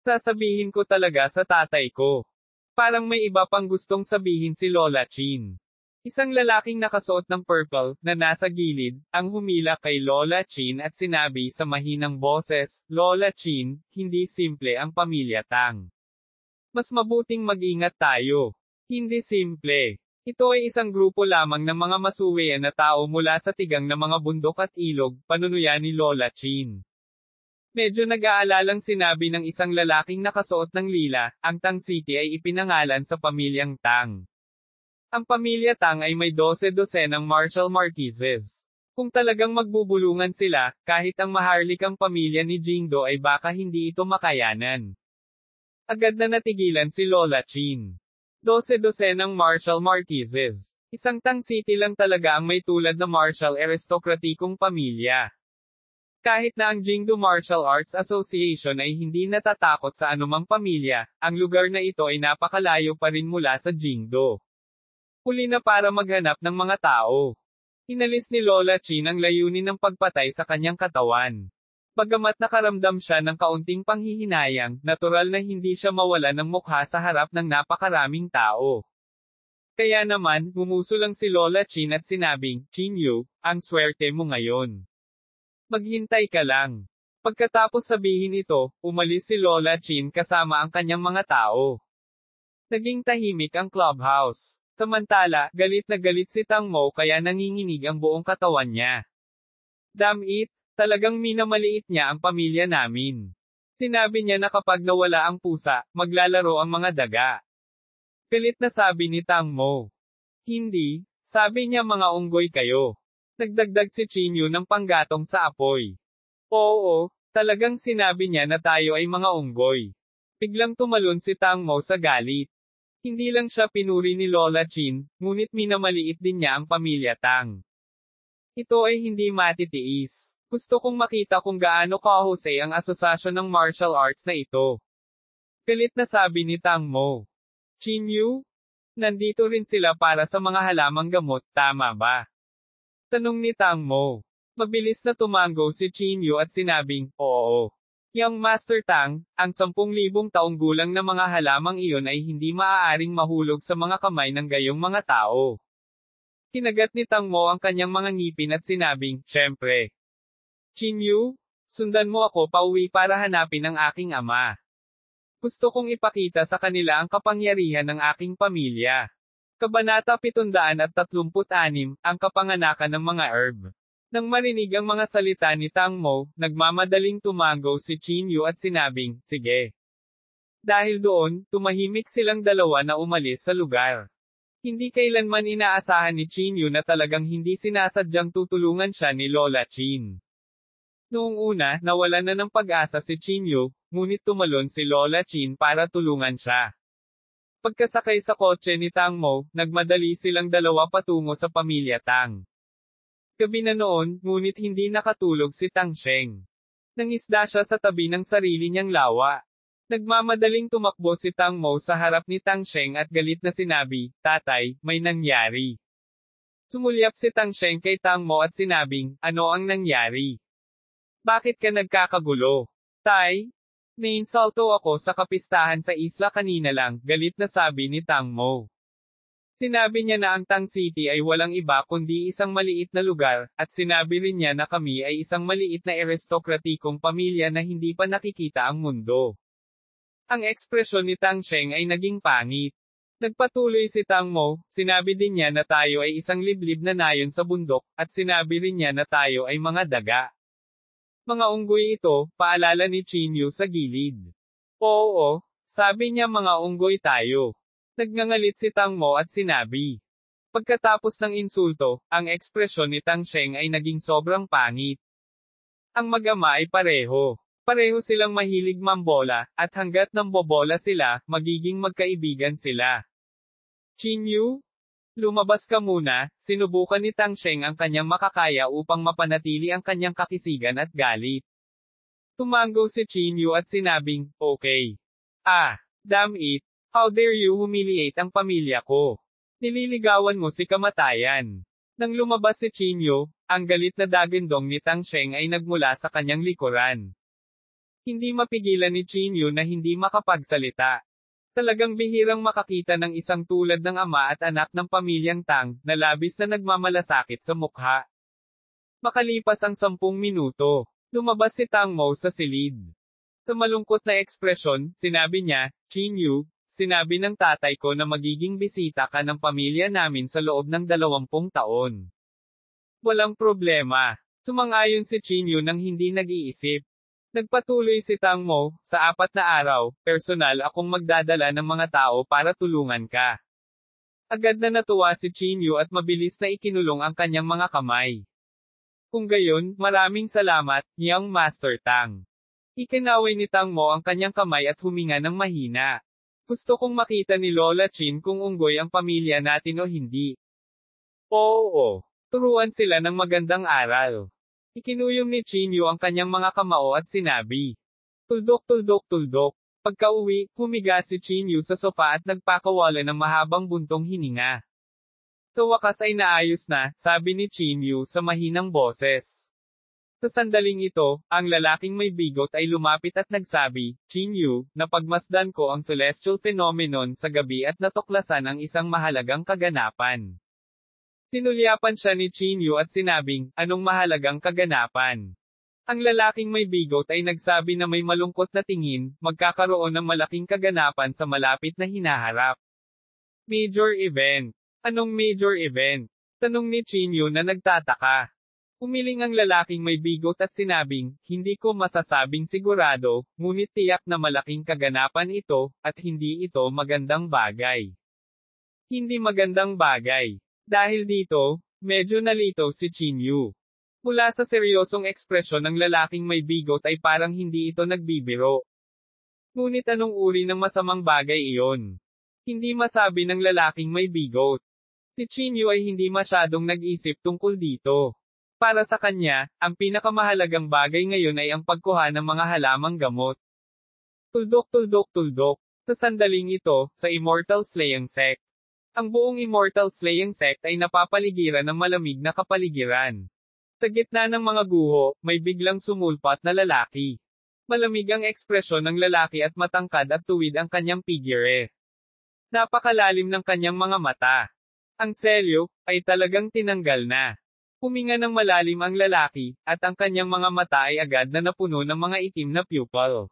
A: Sasabihin ko talaga sa tatay ko. Parang may iba pang gustong sabihin si Lola Chin. Isang lalaking nakasuot ng purple, na nasa gilid, ang humila kay Lola Chin at sinabi sa mahinang boses, Lola Chin, hindi simple ang pamilya Tang. Mas mabuting mag-ingat tayo. Hindi simple. Ito ay isang grupo lamang ng mga masuwean na tao mula sa tigang na mga bundok at ilog, panunuya ni Lola Chin. Medyo nag-aalalang sinabi ng isang lalaking nakasuot ng lila, ang Tang City ay ipinangalan sa pamilyang Tang. Ang pamilya Tang ay may 12-dosenang martial marquises. Kung talagang magbubulungan sila, kahit ang maharlikang pamilya ni Jingdo ay baka hindi ito makayanan. Agad na natigilan si Lola Chin. 12-dosenang martial marquises. Isang Tang City lang talaga ang may tulad na martial aristokratikong pamilya. Kahit na ang Jingdo Martial Arts Association ay hindi natatakot sa anumang pamilya, ang lugar na ito ay napakalayo pa rin mula sa Jingdo. Huli na para maghanap ng mga tao. Inalis ni Lola Chin ang layunin ng pagpatay sa kanyang katawan. Bagamat nakaramdam siya ng kaunting panghihinayang, natural na hindi siya mawala ng mukha sa harap ng napakaraming tao. Kaya naman, gumuso lang si Lola Chin at sinabing, Chinyu, ang swerte mo ngayon. Maghintay ka lang. Pagkatapos sabihin ito, umalis si Lola Chin kasama ang kanyang mga tao. Naging tahimik ang clubhouse. Samantala, galit na galit si Tang Mo kaya nanginginig ang buong katawan niya. Damn it, talagang minamaliit niya ang pamilya namin. Sinabi niya na kapag nawala ang pusa, maglalaro ang mga daga. Galit na sabi ni Tang Mo. Hindi, sabi niya mga unggoy kayo. Nagdagdag si Chinyu ng panggatong sa apoy. Oo, talagang sinabi niya na tayo ay mga unggoy. Biglang tumalon si Tang Mo sa galit. Hindi lang siya pinuri ni Lola Chin, ngunit minamaliit din niya ang pamilya Tang. Ito ay hindi matitiis. Gusto kong makita kung gaano kahusay ang asosasyon ng martial arts na ito. Galit na sabi ni Tang Mo. Chinyu? Nandito rin sila para sa mga halamang gamot, tama ba? Tanong ni Tang Mo. Mabilis na tumango si Chinyu at sinabing, oo. Yang Master Tang, ang 10,000 taong gulang na mga halamang iyon ay hindi maaaring mahulog sa mga kamay ng gayong mga tao. Kinagat ni Tang Mo ang kanyang mga ngipin at sinabing, syempre. Chinyu, sundan mo ako pauwi para hanapin ang aking ama. Gusto kong ipakita sa kanila ang kapangyarihan ng aking pamilya. Kabanata 736, ang kapanganakan ng mga herb. Nang marinig ang mga salita ni Tang Mo, nagmamadaling tumango si Chinyu at sinabing, sige. Dahil doon, tumahimik silang dalawa na umalis sa lugar. Hindi kailanman inaasahan ni Chinyu na talagang hindi sinasadyang tutulungan siya ni Lola Chin. Noong una, nawalan na ng pag-asa si Chinyu, ngunit tumalon si Lola Chin para tulungan siya. Pagkasakay sa kotse ni Tang Mo, nagmadali silang dalawa patungo sa pamilya Tang. Gabi na noon, ngunit hindi nakatulog si Tang Sheng. Nangisda siya sa tabi ng sarili niyang lawa. Nagmamadaling tumakbo si Tang Mo sa harap ni Tang Sheng at galit na sinabi, Tatay, may nangyari. Sumulyap si Tang Sheng kay Tang Mo at sinabing, ano ang nangyari? Bakit ka nagkakagulo? Tay? Nainsulto ako sa kapistahan sa isla kanina lang, galit na sabi ni Tang Mo. Sinabi niya na ang Tang City ay walang iba kundi isang maliit na lugar, at sinabi rin niya na kami ay isang maliit na aristokratikong pamilya na hindi pa nakikita ang mundo. Ang ekspresyon ni Tang Sheng ay naging pangit. Nagpatuloy si Tang Mo, sinabi din niya na tayo ay isang liblib na nayon sa bundok, at sinabi rin niya na tayo ay mga daga. Mga unggoy ito, paalala ni Qin Yu sa gilid. Oo, sabi niya mga unggoy tayo. Nagngangalit si Tang Mo at sinabi. Pagkatapos ng insulto, ang ekspresyon ni Tang Sheng ay naging sobrang pangit. Ang mag-ama ay pareho. Pareho silang mahilig mambola, at hanggat nambobola sila, magiging magkaibigan sila. Qin Yu? Lumabas ka muna, sinubukan ni Tang Sheng ang kanyang makakaya upang mapanatili ang kanyang kakisigan at galit. Tumango si Qin Yu at sinabing, okay. Damn it, how dare you humiliate ang pamilya ko. Nililigawan mo si kamatayan. Nang lumabas si Qin Yu, ang galit na dagindong ni Tang Sheng ay nagmula sa kanyang likuran. Hindi mapigilan ni Qin Yu na hindi makapagsalita. Talagang bihirang makakita ng isang tulad ng ama at anak ng pamilyang Tang, na labis na nagmamalasakit sa mukha. Makalipas ang 10 minuto, lumabas si Tang Mo sa silid. Sa malungkot na ekspresyon, sinabi niya, Qin Yu, sinabi ng tatay ko na magiging bisita ka ng pamilya namin sa loob ng 20 taon. Walang problema. Sumang-ayon si Qin Yu nang hindi nag-iisip. Nagpatuloy si Tang Mo, sa 4 na araw, personal akong magdadala ng mga tao para tulungan ka. Agad na natuwa si Qin Yu at mabilis na ikinulong ang kanyang mga kamay. Kung gayon, maraming salamat, Young Master Tang. Ikinaway ni Tang Mo ang kanyang kamay at huminga ng mahina. Gusto kong makita ni Lola Qin kung unggoy ang pamilya natin o hindi. Oo, turuan sila ng magandang aral. Ikinuyom ni Qin Yu ang kanyang mga kamao at sinabi. Tuldok tuldok tuldok. Pagka-uwi, humiga si Qin Yu sa sofa at nagpakawala ng mahabang buntong hininga. Sa wakas ay naayos na, sabi ni Qin Yu sa mahinang boses. Sa sandaling ito, ang lalaking may bigot ay lumapit at nagsabi, Qin Yu, napagmasdan ko ang celestial phenomenon sa gabi at natuklasan ang isang mahalagang kaganapan. Tinulyapan siya ni Qin Yu at sinabing, anong mahalagang kaganapan? Ang lalaking may bigot ay nagsabi na may malungkot na tingin, magkakaroon ng malaking kaganapan sa malapit na hinaharap. Major event. Anong major event? Tanong ni Qin Yu na nagtataka. Umiling ang lalaking may bigot at sinabing, hindi ko masasabing sigurado, ngunit tiyak na malaking kaganapan ito, at hindi ito magandang bagay. Hindi magandang bagay. Dahil dito, medyo nalito si Qin Yu. Mula sa seryosong ekspresyon ng lalaking may bigot ay parang hindi ito nagbibiro. Ngunit anong uri ng masamang bagay iyon? Hindi masabi ng lalaking may bigot. Si Qin Yu ay hindi masyadong nag-isip tungkol dito. Para sa kanya, ang pinakamahalagang bagay ngayon ay ang pagkuha ng mga halamang gamot. Tuldok tuldok tuldok. Sa sandaling ito, sa Immortal Slaying Sect. Ang buong Immortal Slaying Sect ay napapaligiran ng malamig na kapaligiran. Sa gitna ng mga guho, may biglang sumulpat na lalaki. Malamig ang ekspresyon ng lalaki at matangkad at tuwid ang kanyang figure. Napakalalim ng kanyang mga mata. Ang selyo ay talagang tinanggal na. Huminga ng malalim ang lalaki, at ang kanyang mga mata ay agad na napuno ng mga itim na pupil.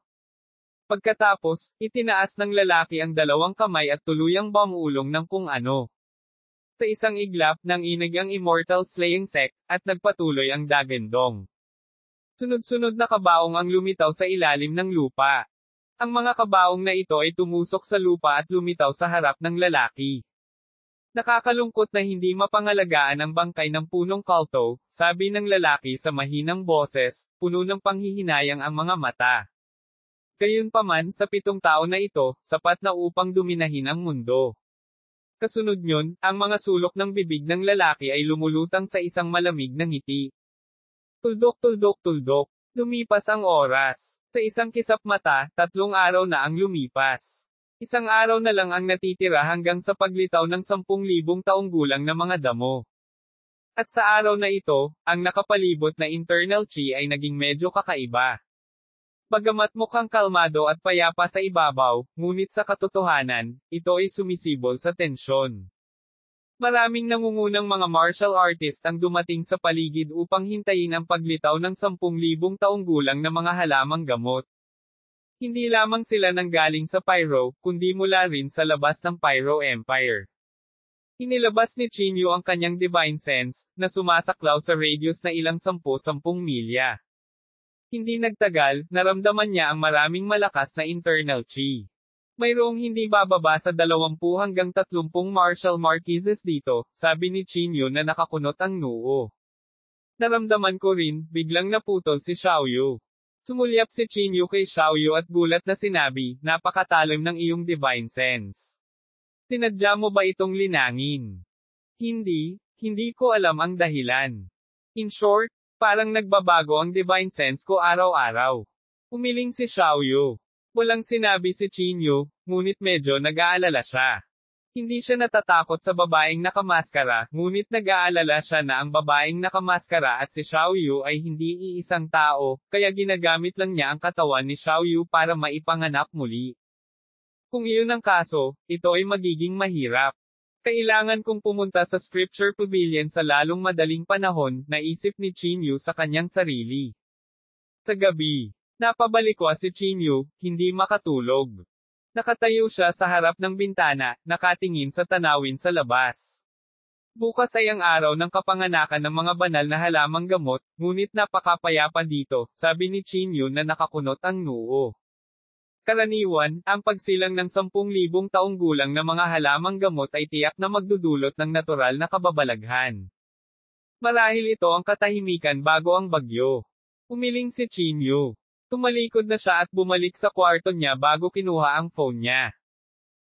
A: Pagkatapos, itinaas ng lalaki ang 2 kamay at tuluyang bumulong ng kung ano. Sa isang iglap, nang inig ang Immortal Slaying Sect, at nagpatuloy ang dagandong. Sunod-sunod na kabaong ang lumitaw sa ilalim ng lupa. Ang mga kabaong na ito ay tumusok sa lupa at lumitaw sa harap ng lalaki. Nakakalungkot na hindi mapangalagaan ang bangkay ng punong kalto, sabi ng lalaki sa mahinang boses, puno ng panghihinayang ang mga mata. Gayunpaman sa 7 taon na ito, sapat na upang duminahin ang mundo. Kasunod nyon, ang mga sulok ng bibig ng lalaki ay lumulutang sa isang malamig na ngiti. Tuldok tuldok tuldok. Lumipas ang oras. Sa isang kisap mata, 3 araw na ang lumipas. Isang araw na lang ang natitira hanggang sa paglitaw ng 10,000 taong gulang na mga damo. At sa araw na ito, ang nakapalibot na internal chi ay naging medyo kakaiba. Bagamat mukhang kalmado at payapa sa ibabaw, ngunit sa katotohanan, ito ay sumisibol sa tensyon. Maraming nangungunang mga martial artist ang dumating sa paligid upang hintayin ang paglitaw ng 10,000 taong gulang na mga halamang gamot. Hindi lamang sila nanggaling sa Pyro, kundi mula rin sa labas ng Pyro Empire. Inilabas ni Chinyu ang kanyang Divine Sense, na sumasaklaw sa radius na ilang 10-10 milya. Hindi nagtagal, naramdaman niya ang maraming malakas na internal chi. Mayroong hindi bababa sa 20 hanggang 30 martial marquises dito, sabi ni Chinyu na nakakunot ang noo. Naramdaman ko rin, biglang naputol si Xiaoyu. Sumulyap si Chinyu kay Xiaoyu at gulat na sinabi, napakatalim ng iyong Divine Sense. Tinadya mo ba itong linangin? Hindi ko alam ang dahilan. In short, parang nagbabago ang Divine Sense ko araw-araw. Umiling si Xiaoyu. Walang sinabi si Chinyu, ngunit medyo nag-aalala siya. Hindi siya natatakot sa babaeng nakamaskara, ngunit nag-aalala siya na ang babaeng nakamaskara at si Xiaoyu ay hindi iisang tao, kaya ginagamit lang niya ang katawan ni Xiaoyu para maipanganak muli. Kung iyon ang kaso, ito ay magiging mahirap. Kailangan kong pumunta sa Scripture Pavilion sa lalong madaling panahon, naisip ni Chinyu sa kanyang sarili. Sa gabi, napabalikwa si Chinyu, hindi makatulog. Nakatayo siya sa harap ng bintana, nakatingin sa tanawin sa labas. Bukas ay ang araw ng kapanganakan ng mga banal na halamang gamot, ngunit napakapayapa dito, sabi ni Chinyu na nakakunot ang noo. Karaniwan, ang pagsilang ng 10,000 taong gulang na mga halamang gamot ay tiyak na magdudulot ng natural na kababalaghan. Marahil ito ang katahimikan bago ang bagyo. Umiling si Chinyu. Tumalikod na siya at bumalik sa kwarto niya bago kinuha ang phone niya.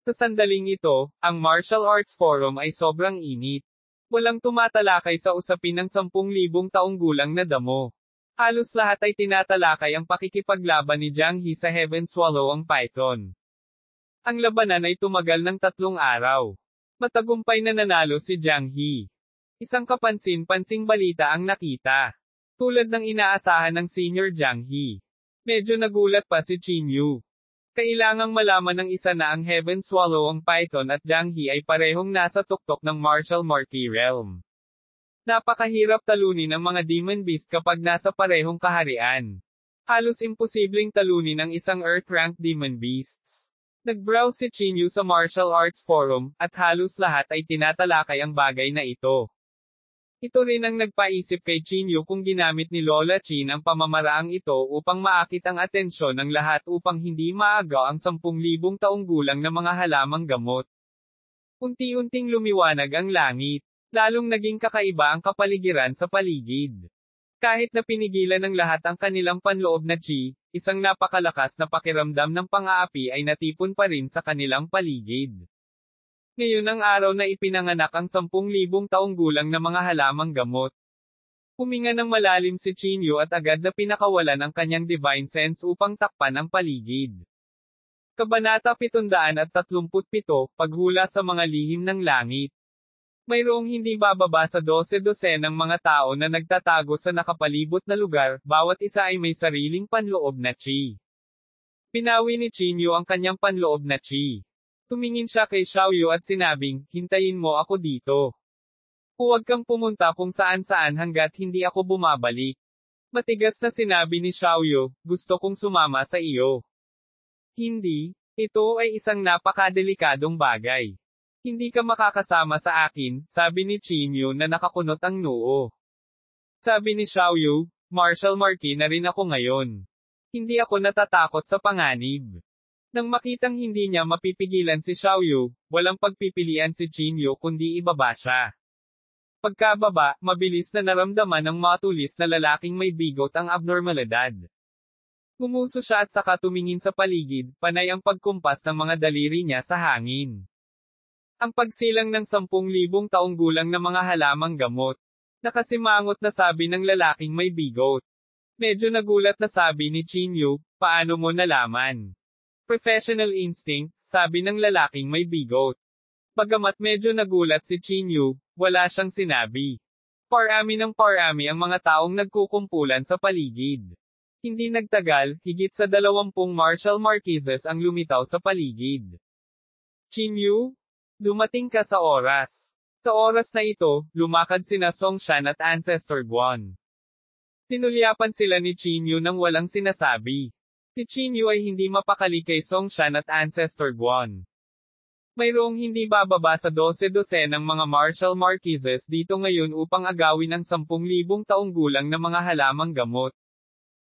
A: Sa sandaling ito, ang Martial Arts Forum ay sobrang init. Walang tumatalakay sa usapin ng 10,000 taong gulang na damo. Halos lahat ay tinatalakay ang pakikipaglaban ni Jiang He sa Heaven Swallow ang Python. Ang labanan ay tumagal ng 3 araw. Matagumpay na nanalo si Jiang He. Isang kapansin-pansing balita ang nakita. Tulad ng inaasahan ng Senior Jiang He. Medyo nagulat pa si Chinyu. Kailangang malaman ng isa na ang Heaven Swallow ang Python at Jiang He ay parehong nasa tuktok ng Martial Marquis Realm. Napakahirap talunin ang mga Demon Beast kapag nasa parehong kaharian. Halos imposibleng talunin ang isang Earth-ranked Demon Beasts. Nag-browse si Chinyu sa Martial Arts Forum, at halos lahat ay tinatalakay ang bagay na ito. Ito rin ang nagpaisip kay Chinyu kung ginamit ni Lola Chin ang pamamaraang ito upang maakit ang atensyon ng lahat upang hindi maagaw ang 10,000 taong gulang na mga halamang gamot. Unti-unting lumiwanag ang langit. Lalong naging kakaiba ang kapaligiran sa paligid. Kahit na pinigilan ng lahat ang kanilang panloob na chi, isang napakalakas na pakiramdam ng pang-aapi ay natipon pa rin sa kanilang paligid. Ngayon ang araw na ipinanganak ang 10,000 taong gulang na mga halamang gamot. Huminga ng malalim si Chinyu at agad na pinakawalan ang kanyang Divine Sense upang takpan ang paligid. Kabanata 737, Paghula sa mga lihim ng langit. Mayroong hindi bababa sa 12 ng mga tao na nagtatago sa nakapalibot na lugar, bawat isa ay may sariling panloob na chi. Pinawi ni Chinyu ang kanyang panloob na chi. Tumingin siya kay Xiaoyu at sinabing, hintayin mo ako dito. Huwag kang pumunta kung saan-saan hanggat hindi ako bumabalik. Matigas na sinabi ni Xiaoyu, gusto kong sumama sa iyo. Hindi, ito ay isang napakadelikadong bagay. Hindi ka makakasama sa akin, sabi ni Chinyu na nakakunot ang noo. Sabi ni Xiaoyu, Martial Marquis na rin ako ngayon. Hindi ako natatakot sa panganib. Nang makitang hindi niya mapipigilan si Xiaoyu, walang pagpipilian si Chinyu kundi ibaba siya. Pagkababa, mabilis na naramdaman ng matulis na lalaking may bigot ang abnormalidad. Gumuso siya at saka tumingin sa paligid, panay ang pagkumpas ng mga daliri niya sa hangin. Ang pagsilang ng 10,000 taong gulang na mga halamang gamot. Nakasimangot na sabi ng lalaking may bigot. Medyo nagulat na sabi ni Chinyu, paano mo nalaman? Professional instinct, sabi ng lalaking may bigot. Bagamat medyo nagulat si Chinyu, wala siyang sinabi. Parami ng parami ang mga taong nagkukumpulan sa paligid. Hindi nagtagal, higit sa 20 martial marquises ang lumitaw sa paligid. Chinyu, dumating ka sa oras. Sa oras na ito, lumakad sina Songshan at Ancestor Guan. Tinulyapan sila ni Chinyu nang walang sinasabi. Si Qin Yu ay hindi mapakali kay Song Shan at Ancestor Guan. Mayroong hindi bababa sa 12 ng mga martial marquises dito ngayon upang agawin ang 10,000 taong gulang na mga halamang gamot.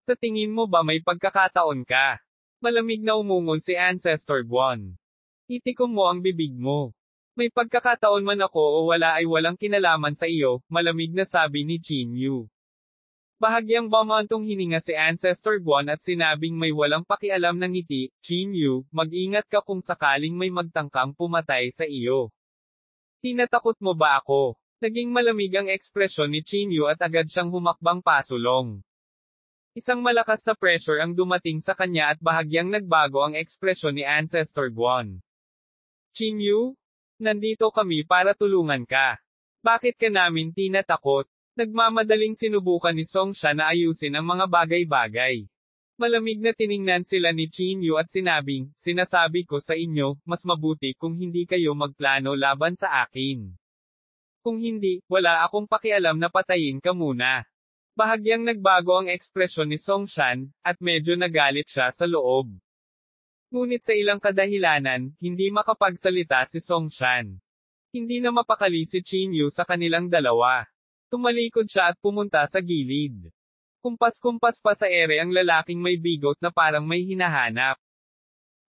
A: Sa tingin mo ba may pagkakataon ka? Malamig na umungol si Ancestor Guan. Itikom mo ang bibig mo. May pagkakataon man ako o wala ay walang kinalaman sa iyo, malamig na sabi ni Qin Yu. Bahagyang bumantong hininga si Ancestor Guan at sinabing may walang pakialam ng ngiti, Qin Yu, mag-ingat ka kung sakaling may magtangkang pumatay sa iyo. Tinatakot mo ba ako? Naging malamig ang ekspresyon ni Qin Yu at agad siyang humakbang pasulong. Isang malakas na pressure ang dumating sa kanya at bahagyang nagbago ang ekspresyon ni Ancestor Guan. Qin Yu? Nandito kami para tulungan ka. Bakit ka namin tinatakot? Nagmamadaling sinubukan ni Song Shan na ayusin ang mga bagay-bagay. Malamig na tiningnan sila ni Qin Yu at sinabing, sinasabi ko sa inyo, mas mabuti kung hindi kayo magplano laban sa akin. Kung hindi, wala akong pakialam na patayin ka muna. Bahagyang nagbago ang ekspresyon ni Song Shan, at medyo nagalit siya sa loob. Ngunit sa ilang kadahilanan, hindi makapagsalita si Song Shan. Hindi na mapakali si Qin Yu sa kanilang dalawa. Tumalikod siya at pumunta sa gilid. Kumpas-kumpas pa sa ere ang lalaking may bigot na parang may hinahanap.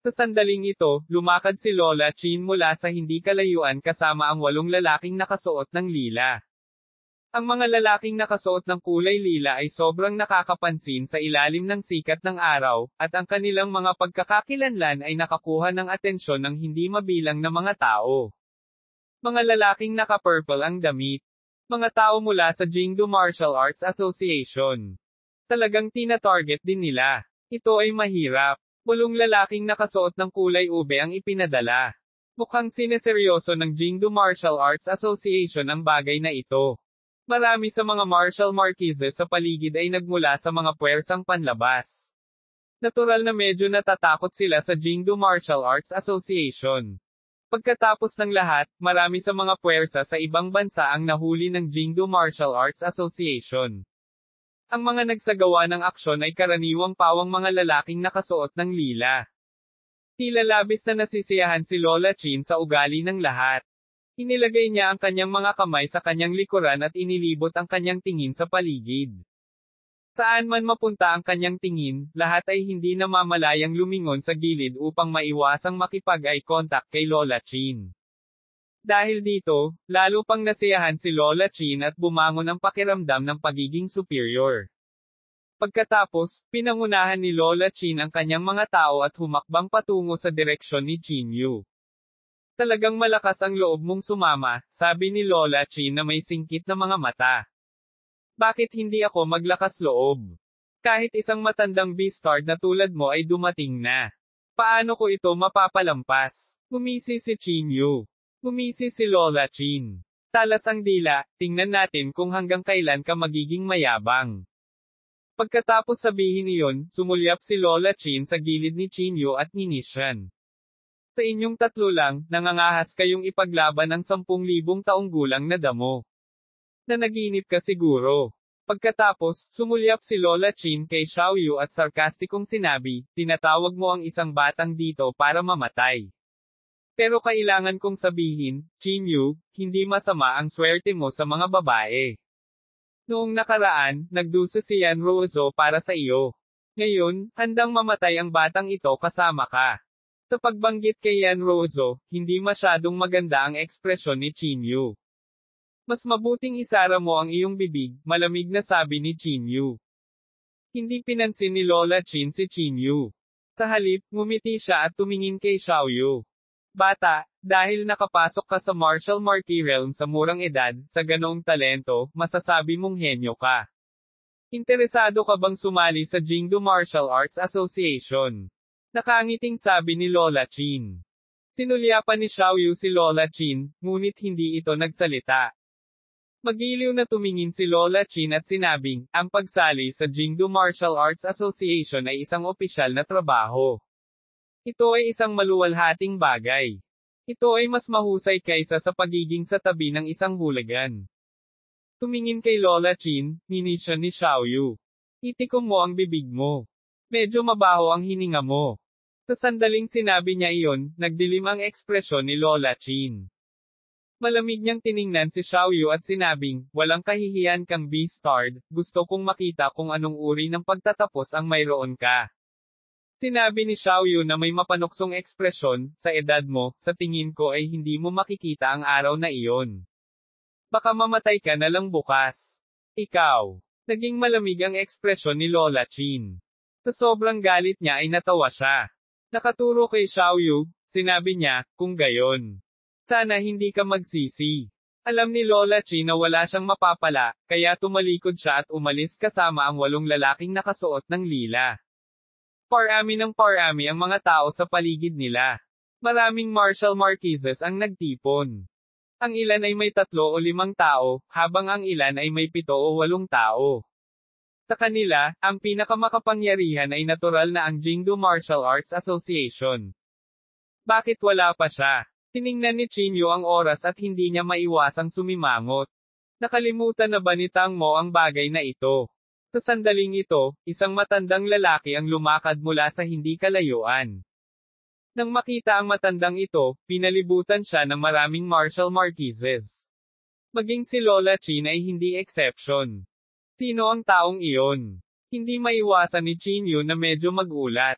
A: Sa sandaling ito, lumakad si Lola Qin mula sa hindi kalayuan kasama ang 8 lalaking nakasuot ng lila. Ang mga lalaking nakasuot ng kulay lila ay sobrang nakakapansin sa ilalim ng sikat ng araw, at ang kanilang mga pagkakakilanlan ay nakakuha ng atensyon ng hindi mabilang na mga tao. Mga lalaking naka-purple ang damit. Mga tao mula sa Jingdu Martial Arts Association. Talagang tina-target din nila. Ito ay mahirap. 8 lalaking nakasuot ng kulay ube ang ipinadala. Mukhang sineseryoso ng Jingdu Martial Arts Association ang bagay na ito. Marami sa mga martial marquises sa paligid ay nagmula sa mga puwersang panlabas. Natural na medyo natatakot sila sa Jingdu Martial Arts Association. Pagkatapos ng lahat, marami sa mga puwersa sa ibang bansa ang nahuli ng Jingdu Martial Arts Association. Ang mga nagsagawa ng aksyon ay karaniwang pawang mga lalaking nakasuot ng lila. Tila labis na nasisiyahan si Lola Qin sa ugali ng lahat. Inilagay niya ang kanyang mga kamay sa kanyang likuran at inilibot ang kanyang tingin sa paligid. Saan man mapunta ang kanyang tingin, lahat ay hindi namamalayang lumingon sa gilid upang maiwasang makipag-eye contact kay Lola Qin. Dahil dito, lalo pang nasiyahan si Lola Qin at bumangon ang pakiramdam ng pagiging superior. Pagkatapos, pinangunahan ni Lola Qin ang kanyang mga tao at humakbang patungo sa direksyon ni Qin Yu. Talagang malakas ang loob mong sumama, sabi ni Lola Qin na may singkit na mga mata. Bakit hindi ako maglakas loob? Kahit isang matandang beastard na tulad mo ay dumating na. Paano ko ito mapapalampas? Gumisi si Qin Yu. Gumisi si Lola Qin. Talas ang dila, tingnan natin kung hanggang kailan ka magiging mayabang. Pagkatapos sabihin iyon, sumulyap si Lola Qin sa gilid ni Qin Yu at nginisyan. Sa inyong tatlo lang, nangangahas kayong ipaglaban ang 10,000 taong gulang na damo. Nanaginip ka siguro. Pagkatapos, sumulyap si Lola Qin kay Xiaoyu at sarkastikong sinabi, tinatawag mo ang isang batang dito para mamatay. Pero kailangan kong sabihin, Qin Yu, hindi masama ang swerte mo sa mga babae. Noong nakaraan, nagdusa si Yan Ruozo para sa iyo. Ngayon, handang mamatay ang batang ito kasama ka. Sa pagbanggit kay Yan Ruozo, hindi masyadong maganda ang ekspresyon ni Qin Yu. Mas mabuting isara mo ang iyong bibig, malamig na sabi ni Qin Yu. Hindi pinansin ni Lola Qin si Qin Yu. Sa halip, ngumiti siya at tumingin kay Xiaoyu. Bata, dahil nakapasok ka sa martial marquee realm sa murang edad, sa ganoong talento, masasabi mong henyo ka. Interesado ka bang sumali sa Jingdu Martial Arts Association? Nakangiting sabi ni Lola Qin. Tinulyapan ni Xiaoyu si Lola Qin, ngunit hindi ito nagsalita. Magiliw na tumingin si Lola Qin at sinabing, ang pagsali sa Jingdu Martial Arts Association ay isang opisyal na trabaho. Ito ay isang maluwalhating bagay. Ito ay mas mahusay kaysa sa pagiging sa tabi ng isang hooligan. Tumingin kay Lola Qin, minisyon ni Xiaoyu. Itikom mo ang bibig mo. Medyo mabaho ang hininga mo. Sa sandaling sinabi niya iyon, nagdilim ang ekspresyon ni Lola Chin. Malamig niyang tiningnan si Xiaoyu at sinabing, walang kahihiyan kang B-starred, gusto kong makita kung anong uri ng pagtatapos ang mayroon ka. Sinabi ni Xiaoyu na may mapanuksong ekspresyon, sa edad mo, sa tingin ko ay hindi mo makikita ang araw na iyon. Baka mamatay ka na lang bukas. Ikaw. Naging malamig ang ekspresyon ni Lola Chin. Sa sobrang galit niya ay natawa siya. Nakaturo kay Xiaoyu, sinabi niya, kung gayon. Sana hindi ka magsisi. Alam ni Lola Chin na wala siyang mapapala, kaya tumalikod siya at umalis kasama ang 8 lalaking nakasuot ng lila. Parami ng parami ang mga tao sa paligid nila. Maraming martial marquises ang nagtipon. Ang ilan ay may 3 o 5 tao, habang ang ilan ay may 7 o 8 tao. Sa kanila, ang pinakamakapangyarihan ay natural na ang Jingdo Martial Arts Association. Bakit wala pa siya? Tiningnan ni Chinyu ang oras at hindi niya maiwasang sumimangot. Nakalimutan na ba ni Tang Mo ang bagay na ito? Sa sandaling ito, isang matandang lalaki ang lumakad mula sa hindi kalayuan. Nang makita ang matandang ito, pinalibutan siya ng maraming martial marquises. Maging si Lola Chin ay hindi exception. Sino ang taong iyon? Hindi maiwasan ni Chinyu na medyo magulat.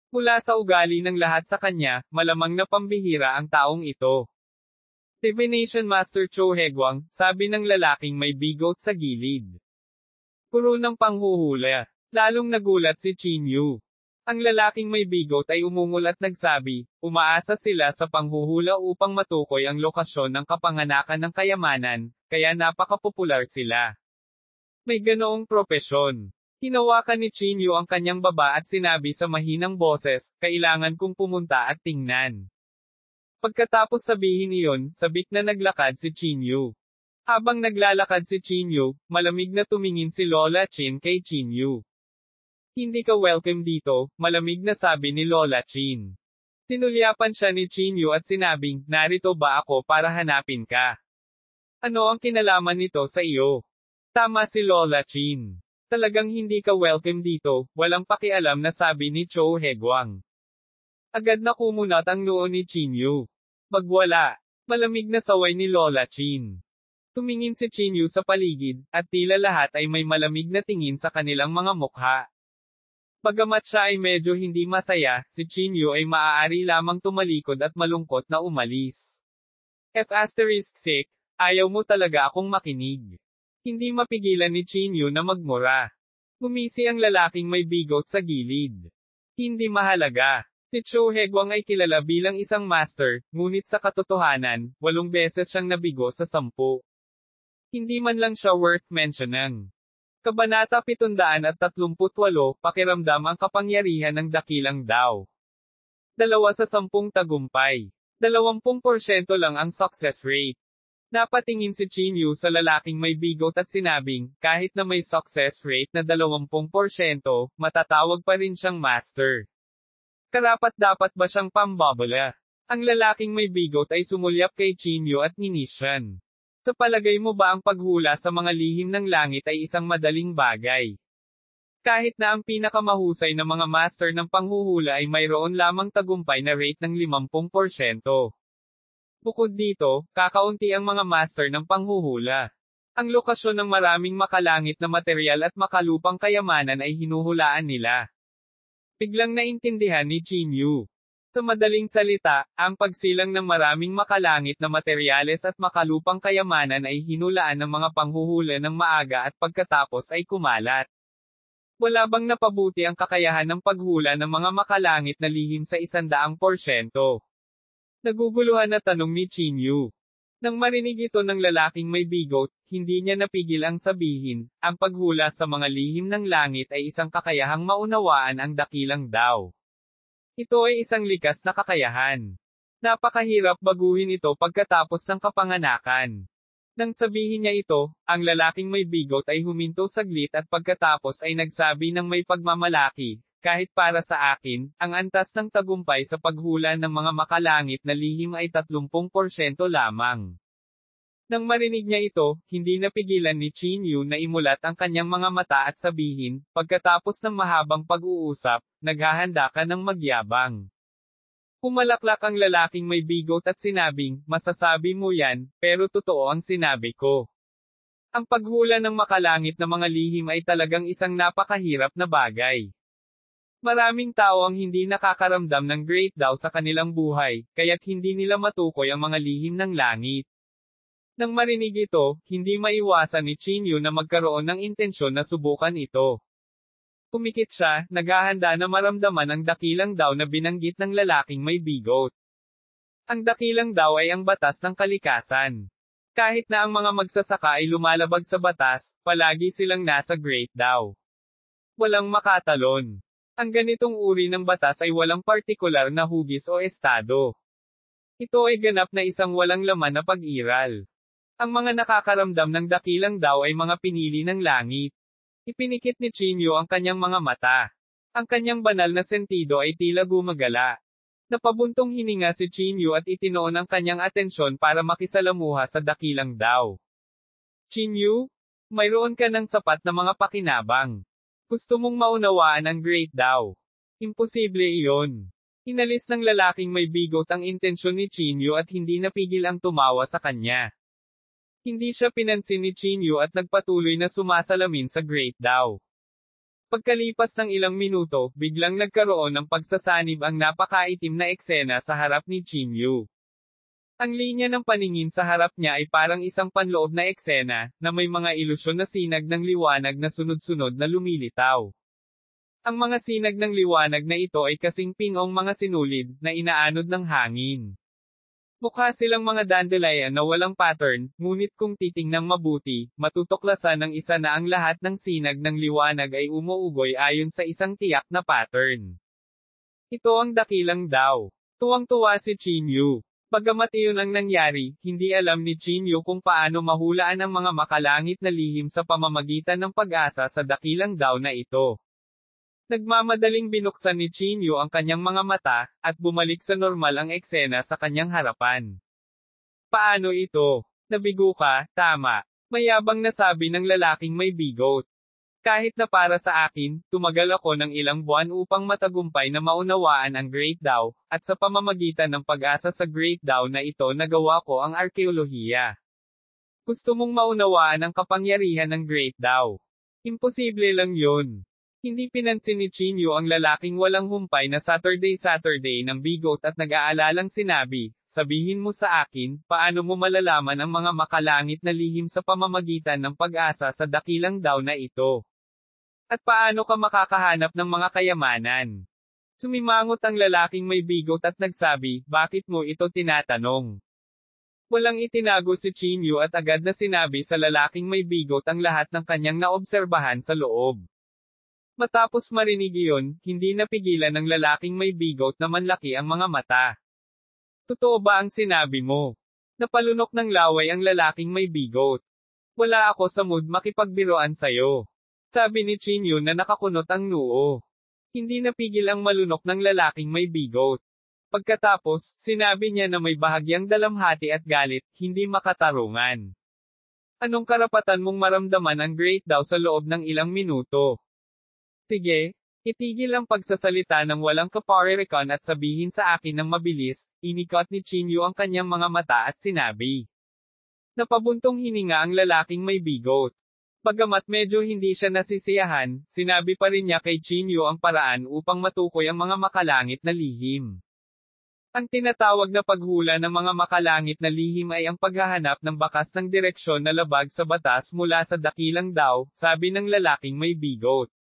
A: Mula sa ugali ng lahat sa kanya, malamang na pambihira ang taong ito. Divination Master Cho Hegwang, sabi ng lalaking may bigot sa gilid. Guro ng panghuhula. Lalong nagulat si Chinyu. Ang lalaking may bigot ay umungol at nagsabi, umaasa sila sa panghuhula upang matukoy ang lokasyon ng kapanganakan ng kayamanan, kaya napakapopular sila. May ganoong propesyon. Hinawakan ni Chinyu ang kanyang baba at sinabi sa mahinang boses, kailangan kong pumunta at tingnan. Pagkatapos sabihin iyon, sabik na naglakad si Chinyu. Habang naglalakad si Chinyu, malamig na tumingin si Lola Chin kay Chinyu. Hindi ka welcome dito, malamig na sabi ni Lola Chin. Tinulyapan siya ni Chinyu at sinabing, narito ba ako para hanapin ka? Ano ang kinalaman nito sa iyo? Tama si Lola Chin. Talagang hindi ka welcome dito, walang pakialam na sabi ni Cho Hegwang. Agad na kumunat ang noo ni Chinyu. Magwala. Malamig na saway ni Lola Chin. Tumingin si Chinyu sa paligid, at tila lahat ay may malamig na tingin sa kanilang mga mukha. Bagamat siya ay medyo hindi masaya, si Chinyu ay maaari lamang tumalikod at malungkot na umalis. F***, ayaw mo talaga akong makinig. Hindi mapigilan ni Chinyu na magmura. Gumisi ang lalaking may bigot sa gilid. Hindi mahalaga. Si Cho Hegwang ay kilala bilang isang master, ngunit sa katotohanan, 8 beses siyang nabigo sa 10. Hindi man lang siya worth mentioning. Kabanata 738, pakiramdam ang kapangyarihan ng dakilang Dao. 2 sa 10 tagumpay. 20% lang ang success rate. Napatingin si Chinyu sa lalaking may bigot at sinabing, kahit na may success rate na 20%, matatawag pa rin siyang master. Karapat-dapat ba siyang pambobola? Ang lalaking may bigot ay sumulyap kay Chinyu at ninisyan. Sa palagay mo ba ang paghula sa mga lihim ng langit ay isang madaling bagay? Kahit na ang pinakamahusay na mga master ng panghuhula ay mayroon lamang tagumpay na rate ng 50%. Bukod dito, kakaunti ang mga master ng panghuhula. Ang lokasyon ng maraming makalangit na materyal at makalupang kayamanan ay hinuhulaan nila. Biglang naintindihan ni Chinyu. Sa madaling salita, ang pagsilang ng maraming makalangit na materyales at makalupang kayamanan ay hinulaan ng mga panghuhula ng maaga at pagkatapos ay kumalat. Wala bang napabuti ang kakayahan ng paghula ng mga makalangit na lihim sa 100%? Naguguluhan na tanong ni Chinyu. Nang marinig ito ng lalaking may bigot, hindi niya napigil ang sabihin, ang paghula sa mga lihim ng langit ay isang kakayahang maunawaan ang dakilang Dao. Ito ay isang likas na kakayahan. Napakahirap baguhin ito pagkatapos ng kapanganakan. Nang sabihin niya ito, ang lalaking may bigot ay huminto saglit at pagkatapos ay nagsabi ng may pagmamalaki, kahit para sa akin, ang antas ng tagumpay sa paghula ng mga makalangit na lihim ay 30% lamang. Nang marinig niya ito, hindi napigilan ni Qin Yu na imulat ang kanyang mga mata at sabihin, pagkatapos ng mahabang pag-uusap, naghahanda ka ng magyabang. Pumalaklak ang lalaking may bigot at sinabing, masasabi mo yan, pero totoo ang sinabi ko. Ang paghula ng makalangit na mga lihim ay talagang isang napakahirap na bagay. Maraming tao ang hindi nakakaramdam ng great daw sa kanilang buhay, kaya't hindi nila matukoy ang mga lihim ng langit. Nang marinig ito, hindi maiwasan ni Qin Yu na magkaroon ng intensyon na subukan ito. Pumikit siya, naghahanda na maramdaman ang dakilang daw na binanggit ng lalaking may bigot. Ang dakilang daw ay ang batas ng kalikasan. Kahit na ang mga magsasaka ay lumalabag sa batas, palagi silang nasa great daw. Walang makatalon. Ang ganitong uri ng batas ay walang partikular na hugis o estado. Ito ay ganap na isang walang laman na pag-iral. Ang mga nakakaramdam ng dakilang daw ay mga pinili ng langit. Ipinikit ni Qin Yu ang kanyang mga mata. Ang kanyang banal na sentido ay tila gumagala. Napabuntong hininga si Qin Yu at itinoon ang kanyang atensyon para makisalamuha sa dakilang daw. Qin Yu, mayroon ka ng sapat na mga pakinabang. Gusto mong maunawaan ang great daw. Imposible iyon. Inalis ng lalaking may bigot ang intensyon ni Qin Yu at hindi napigil ang tumawa sa kanya. Hindi siya pinansin ni Qin Yu at nagpatuloy na sumasalamin sa great daw. Pagkalipas ng ilang minuto, biglang nagkaroon ng pagsasanib ang napakaitim na eksena sa harap ni Qin Yu. Ang linya ng paningin sa harap niya ay parang isang panloob na eksena, na may mga ilusyon na sinag ng liwanag na sunod-sunod na lumilitaw. Ang mga sinag ng liwanag na ito ay kasing pingong mga sinulid, na inaanod ng hangin. Mukha silang mga dandelion na walang pattern, ngunit kung titingnang mabuti, matutuklasan ng isa na ang lahat ng sinag ng liwanag ay umuugoy ayon sa isang tiyak na pattern. Ito ang dakilang daw. Tuwang-tuwa si Qin Yu. Bagamat iyon ang nangyari, hindi alam ni Qin Yu kung paano mahulaan ang mga makalangit na lihim sa pamamagitan ng pag-asa sa dakilang daw na ito. Nagmamadaling binuksan ni Qin Yu ang kanyang mga mata, at bumalik sa normal ang eksena sa kanyang harapan. Paano ito? Nabigo ka, tama. Mayabang na sabi ng lalaking may bigot. Kahit na para sa akin, tumagal ako ng ilang buwan upang matagumpay na maunawaan ang Great Daw, at sa pamamagitan ng pag-asa sa Great Daw na ito nagawa ko ang arkeolohiya. Gusto mong maunawaan ang kapangyarihan ng Great Daw. Imposible lang yun. Hindi pinansin ni Qin Yu ang lalaking walang humpay na Saturday ng bigot at nag-aalalang sinabi, sabihin mo sa akin, paano mo malalaman ang mga makalangit na lihim sa pamamagitan ng pag-asa sa dakilang daw na ito? At paano ka makakahanap ng mga kayamanan? Sumimangot ang lalaking may bigot at nagsabi, bakit mo ito tinatanong? Walang itinago si Qin Yu at agad na sinabi sa lalaking may bigot ang lahat ng kanyang naobserbahan sa loob. Matapos marinig iyon, hindi napigilan ng lalaking may bigot na manlaki ang mga mata. Totoo ba ang sinabi mo? Napalunok ng laway ang lalaking may bigot. Wala ako sa mood makipagbiroan sayo. Sabi ni Qin Yu na nakakunot ang noo. Hindi napigil ang malunok ng lalaking may bigot. Pagkatapos, sinabi niya na may bahagyang dalamhati at galit, hindi makatarungan. Anong karapatan mong maramdaman ang great daw sa loob ng ilang minuto? Sige, itigil ang pagsasalita ng walang kaparirikon at sabihin sa akin ng mabilis, inikot ni Qin Yu ang kanyang mga mata at sinabi. Napabuntong hininga ang lalaking may bigot. Bagamat medyo hindi siya nasisiyahan, sinabi pa rin niya kay Qin Yu ang paraan upang matukoy ang mga makalangit na lihim. Ang tinatawag na paghula ng mga makalangit na lihim ay ang paghahanap ng bakas ng direksyon na labag sa batas mula sa dakilang daw, sabi ng lalaking may bigot.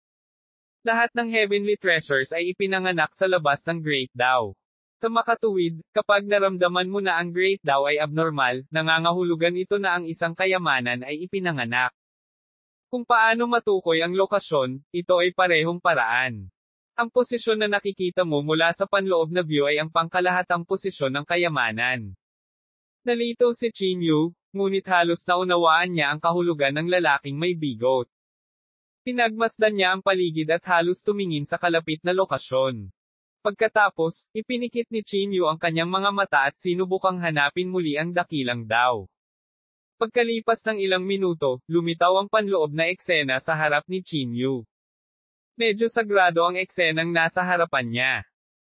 A: Lahat ng heavenly treasures ay ipinanganak sa labas ng Great Daw. Sa makatuwid, kapag naramdaman mo na ang Great Daw ay abnormal, nangangahulugan ito na ang isang kayamanan ay ipinanganak. Kung paano matukoy ang lokasyon, ito ay parehong paraan. Ang posisyon na nakikita mo mula sa panloob na view ay ang pangkalahatang posisyon ng kayamanan. Nalito si Qin Yu, ngunit halos naunawaan niya ang kahulugan ng lalaking may bigot. Pinagmasdan niya ang paligid at halos tumingin sa kalapit na lokasyon. Pagkatapos, ipinikit ni Qin Yu ang kanyang mga mata at sinubukang hanapin muli ang dakilang daw. Pagkalipas ng ilang minuto, lumitaw ang panloob na eksena sa harap ni Chinyu. Medyo sagrado ang eksenang nasa harapan niya.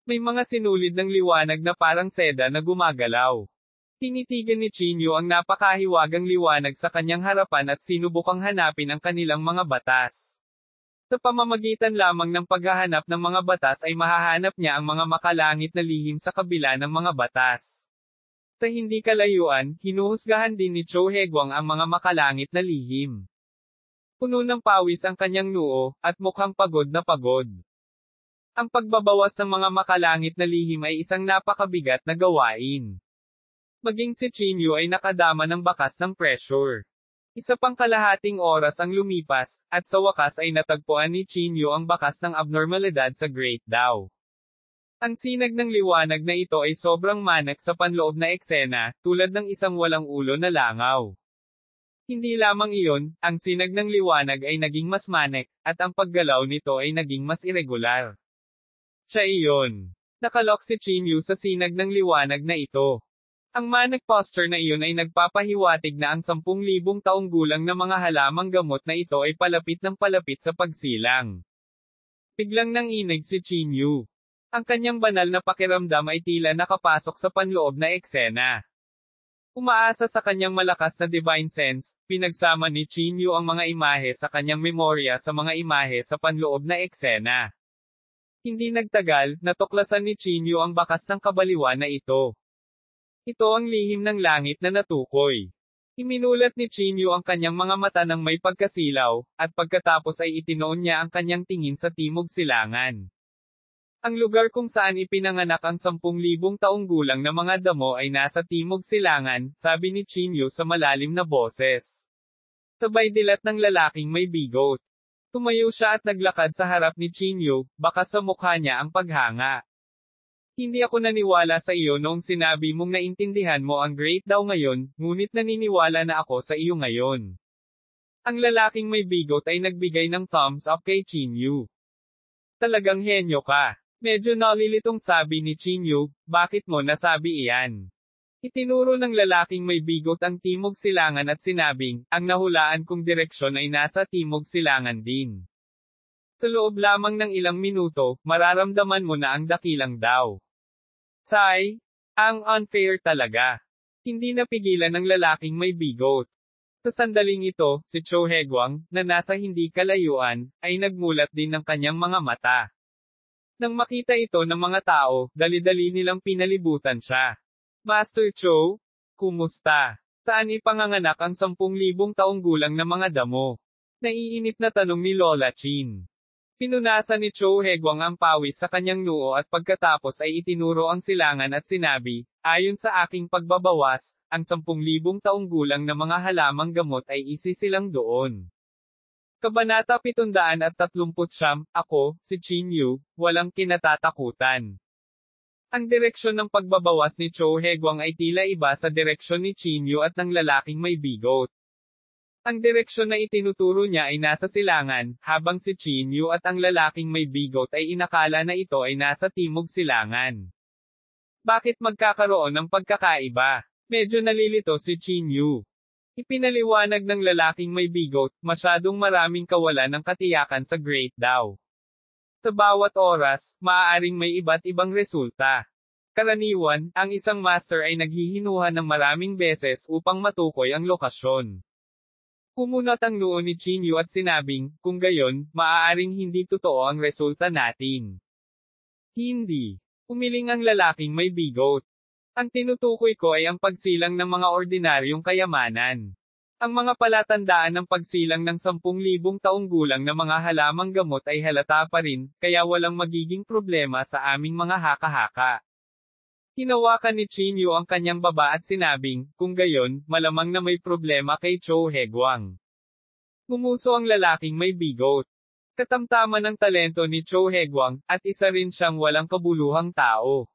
A: May mga sinulid ng liwanag na parang seda na gumagalaw. Tinitigan ni Chinyu ang napakahiwagang liwanag sa kanyang harapan at sinubukang hanapin ang kanilang mga batas. Sa pamamagitan lamang ng paghahanap ng mga batas ay mahahanap niya ang mga makalangit na lihim sa kabila ng mga batas. Sa hindi kalayuan, hinuhusgahan din ni Cho Hae-gwang ang mga makalangit na lihim. Puno ng pawis ang kanyang noo, at mukhang pagod na pagod. Ang pagbabawas ng mga makalangit na lihim ay isang napakabigat na gawain. Maging si Chinyu ay nakadama ng bakas ng pressure. Isa pang kalahating oras ang lumipas, at sa wakas ay natagpuan ni Chinyu ang bakas ng abnormalidad sa Great Dao. Ang sinag ng liwanag na ito ay sobrang manak sa panloob na eksena, tulad ng isang walang ulo na langaw. Hindi lamang iyon, ang sinag ng liwanag ay naging mas manak, at ang paggalaw nito ay naging mas irregular. Siya iyon. Nakalok si Chinyu sa sinag ng liwanag na ito. Ang manak poster na iyon ay nagpapahiwatig na ang 10,000 taong gulang na mga halamang gamot na ito ay palapit ng palapit sa pagsilang. Biglang nanginig si Chinyu. Ang kanyang banal na pakiramdam ay tila nakapasok sa panloob na eksena. Umaasa sa kanyang malakas na divine sense, pinagsama ni Chinyu ang mga imahe sa kanyang memorya sa mga imahe sa panloob na eksena. Hindi nagtagal, natuklasan ni Chinyu ang bakas ng kabaliwan na ito. Ito ang lihim ng langit na natukoy. Iminulat ni Chinyu ang kanyang mga mata ng may pagkasilaw, at pagkatapos ay itinoon niya ang kanyang tingin sa timog silangan. Ang lugar kung saan ipinanganak ang 10,000 taong gulang na mga damo ay nasa timog silangan, sabi ni Chinyu sa malalim na boses. Sabay dilat ng lalaking may bigot. Tumayo siya at naglakad sa harap ni Chinyu, baka sa mukha niya ang paghanga. Hindi ako naniwala sa iyo noong sinabi mong naintindihan mo ang Great Dao ngayon, ngunit naniniwala na ako sa iyo ngayon. Ang lalaking may bigot ay nagbigay ng thumbs up kay Chinyu. Talagang henyo ka. Medyo nalilitong sabi ni Chinyu, bakit mo nasabi iyan? Itinuro ng lalaking may bigot ang timog silangan at sinabing, ang nahulaan kong direksyon ay nasa timog silangan din. Sa loob lamang ng ilang minuto, mararamdaman mo na ang dakilang daw. Say, ang unfair talaga. Hindi napigilan ng lalaking may bigot. Sa sandaling ito, si Cho Hae-gwang, na nasa hindi kalayuan, ay nagmulat din ng kanyang mga mata. Nang makita ito ng mga tao, dali-dali nilang pinalibutan siya. Master Cho? Kumusta? Saan ipanganganak ang 10,000 taong gulang na mga damo? Naiinip na tanong ni Lola Chin. Pinunasan ni Cho Hae-gwang ang pawis sa kanyang noo at pagkatapos ay itinuro ang silangan at sinabi, ayon sa aking pagbabawas, ang 10,000 taong gulang na mga halamang gamot ay isisilang doon. Kabanata 739, ako, si Chinyu, walang kinatatakutan. Ang direksyon ng pagbabawas ni Cho Hae-gwang ay tila iba sa direksyon ni Chinyu at ng lalaking may bigot. Ang direksyon na itinuturo niya ay nasa silangan, habang si Chinyu at ang lalaking may bigot ay inakala na ito ay nasa timog silangan. Bakit magkakaroon ng pagkakaiba? Medyo nalilito si Chinyu. Ipinaliwanag ng lalaking may bigot, masyadong maraming kawalan ng katiyakan sa Great Dao. Sa bawat oras, maaaring may iba't ibang resulta. Karaniwan, ang isang master ay naghihinuhan ng maraming beses upang matukoy ang lokasyon. Kumunat ang noo ni Chinyu at sinabing, kung gayon, maaaring hindi totoo ang resulta natin. Hindi. Umiling ang lalaking may bigot. Ang tinutukoy ko ay ang pagsilang ng mga ordinaryong kayamanan. Ang mga palatandaan ng pagsilang ng 10,000 taong gulang na mga halamang gamot ay halata pa rin, kaya walang magiging problema sa aming mga haka-haka. Hinawakan ni Chinyu ang kanyang baba at sinabing, kung gayon, malamang na may problema kay Cho Hae-gwang. Gumuso ang lalaking may bigot. Katamtaman ng talento ni Cho Hae-gwang, at isa rin siyang walang kabuluhang tao.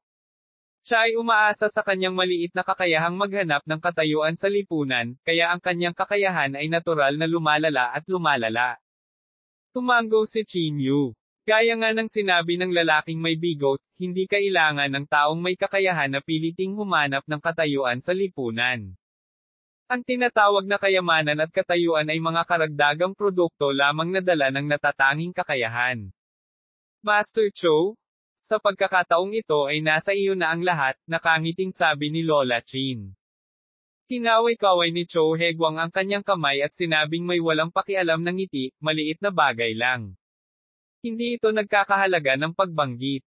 A: Siya ay umaasa sa kanyang maliit na kakayahang maghanap ng katayuan sa lipunan, kaya ang kanyang kakayahan ay natural na lumalala at lumalala. Tumango si Chinyu. Gaya nga ng sinabi ng lalaking may bigot, hindi kailangan ng taong may kakayahan na piliting humanap ng katayuan sa lipunan. Ang tinatawag na kayamanan at katayuan ay mga karagdagang produkto lamang na dala ng natatanging kakayahan. Master Cho, sa pagkakataong ito ay nasa iyo na ang lahat, nakangiting sabi ni Lola Chin. Kinaway-kaway ni Cho Hae-gwang ang kanyang kamay at sinabing may walang pakialam ng ngiti, maliit na bagay lang. Hindi ito nagkakahalaga ng pagbanggit.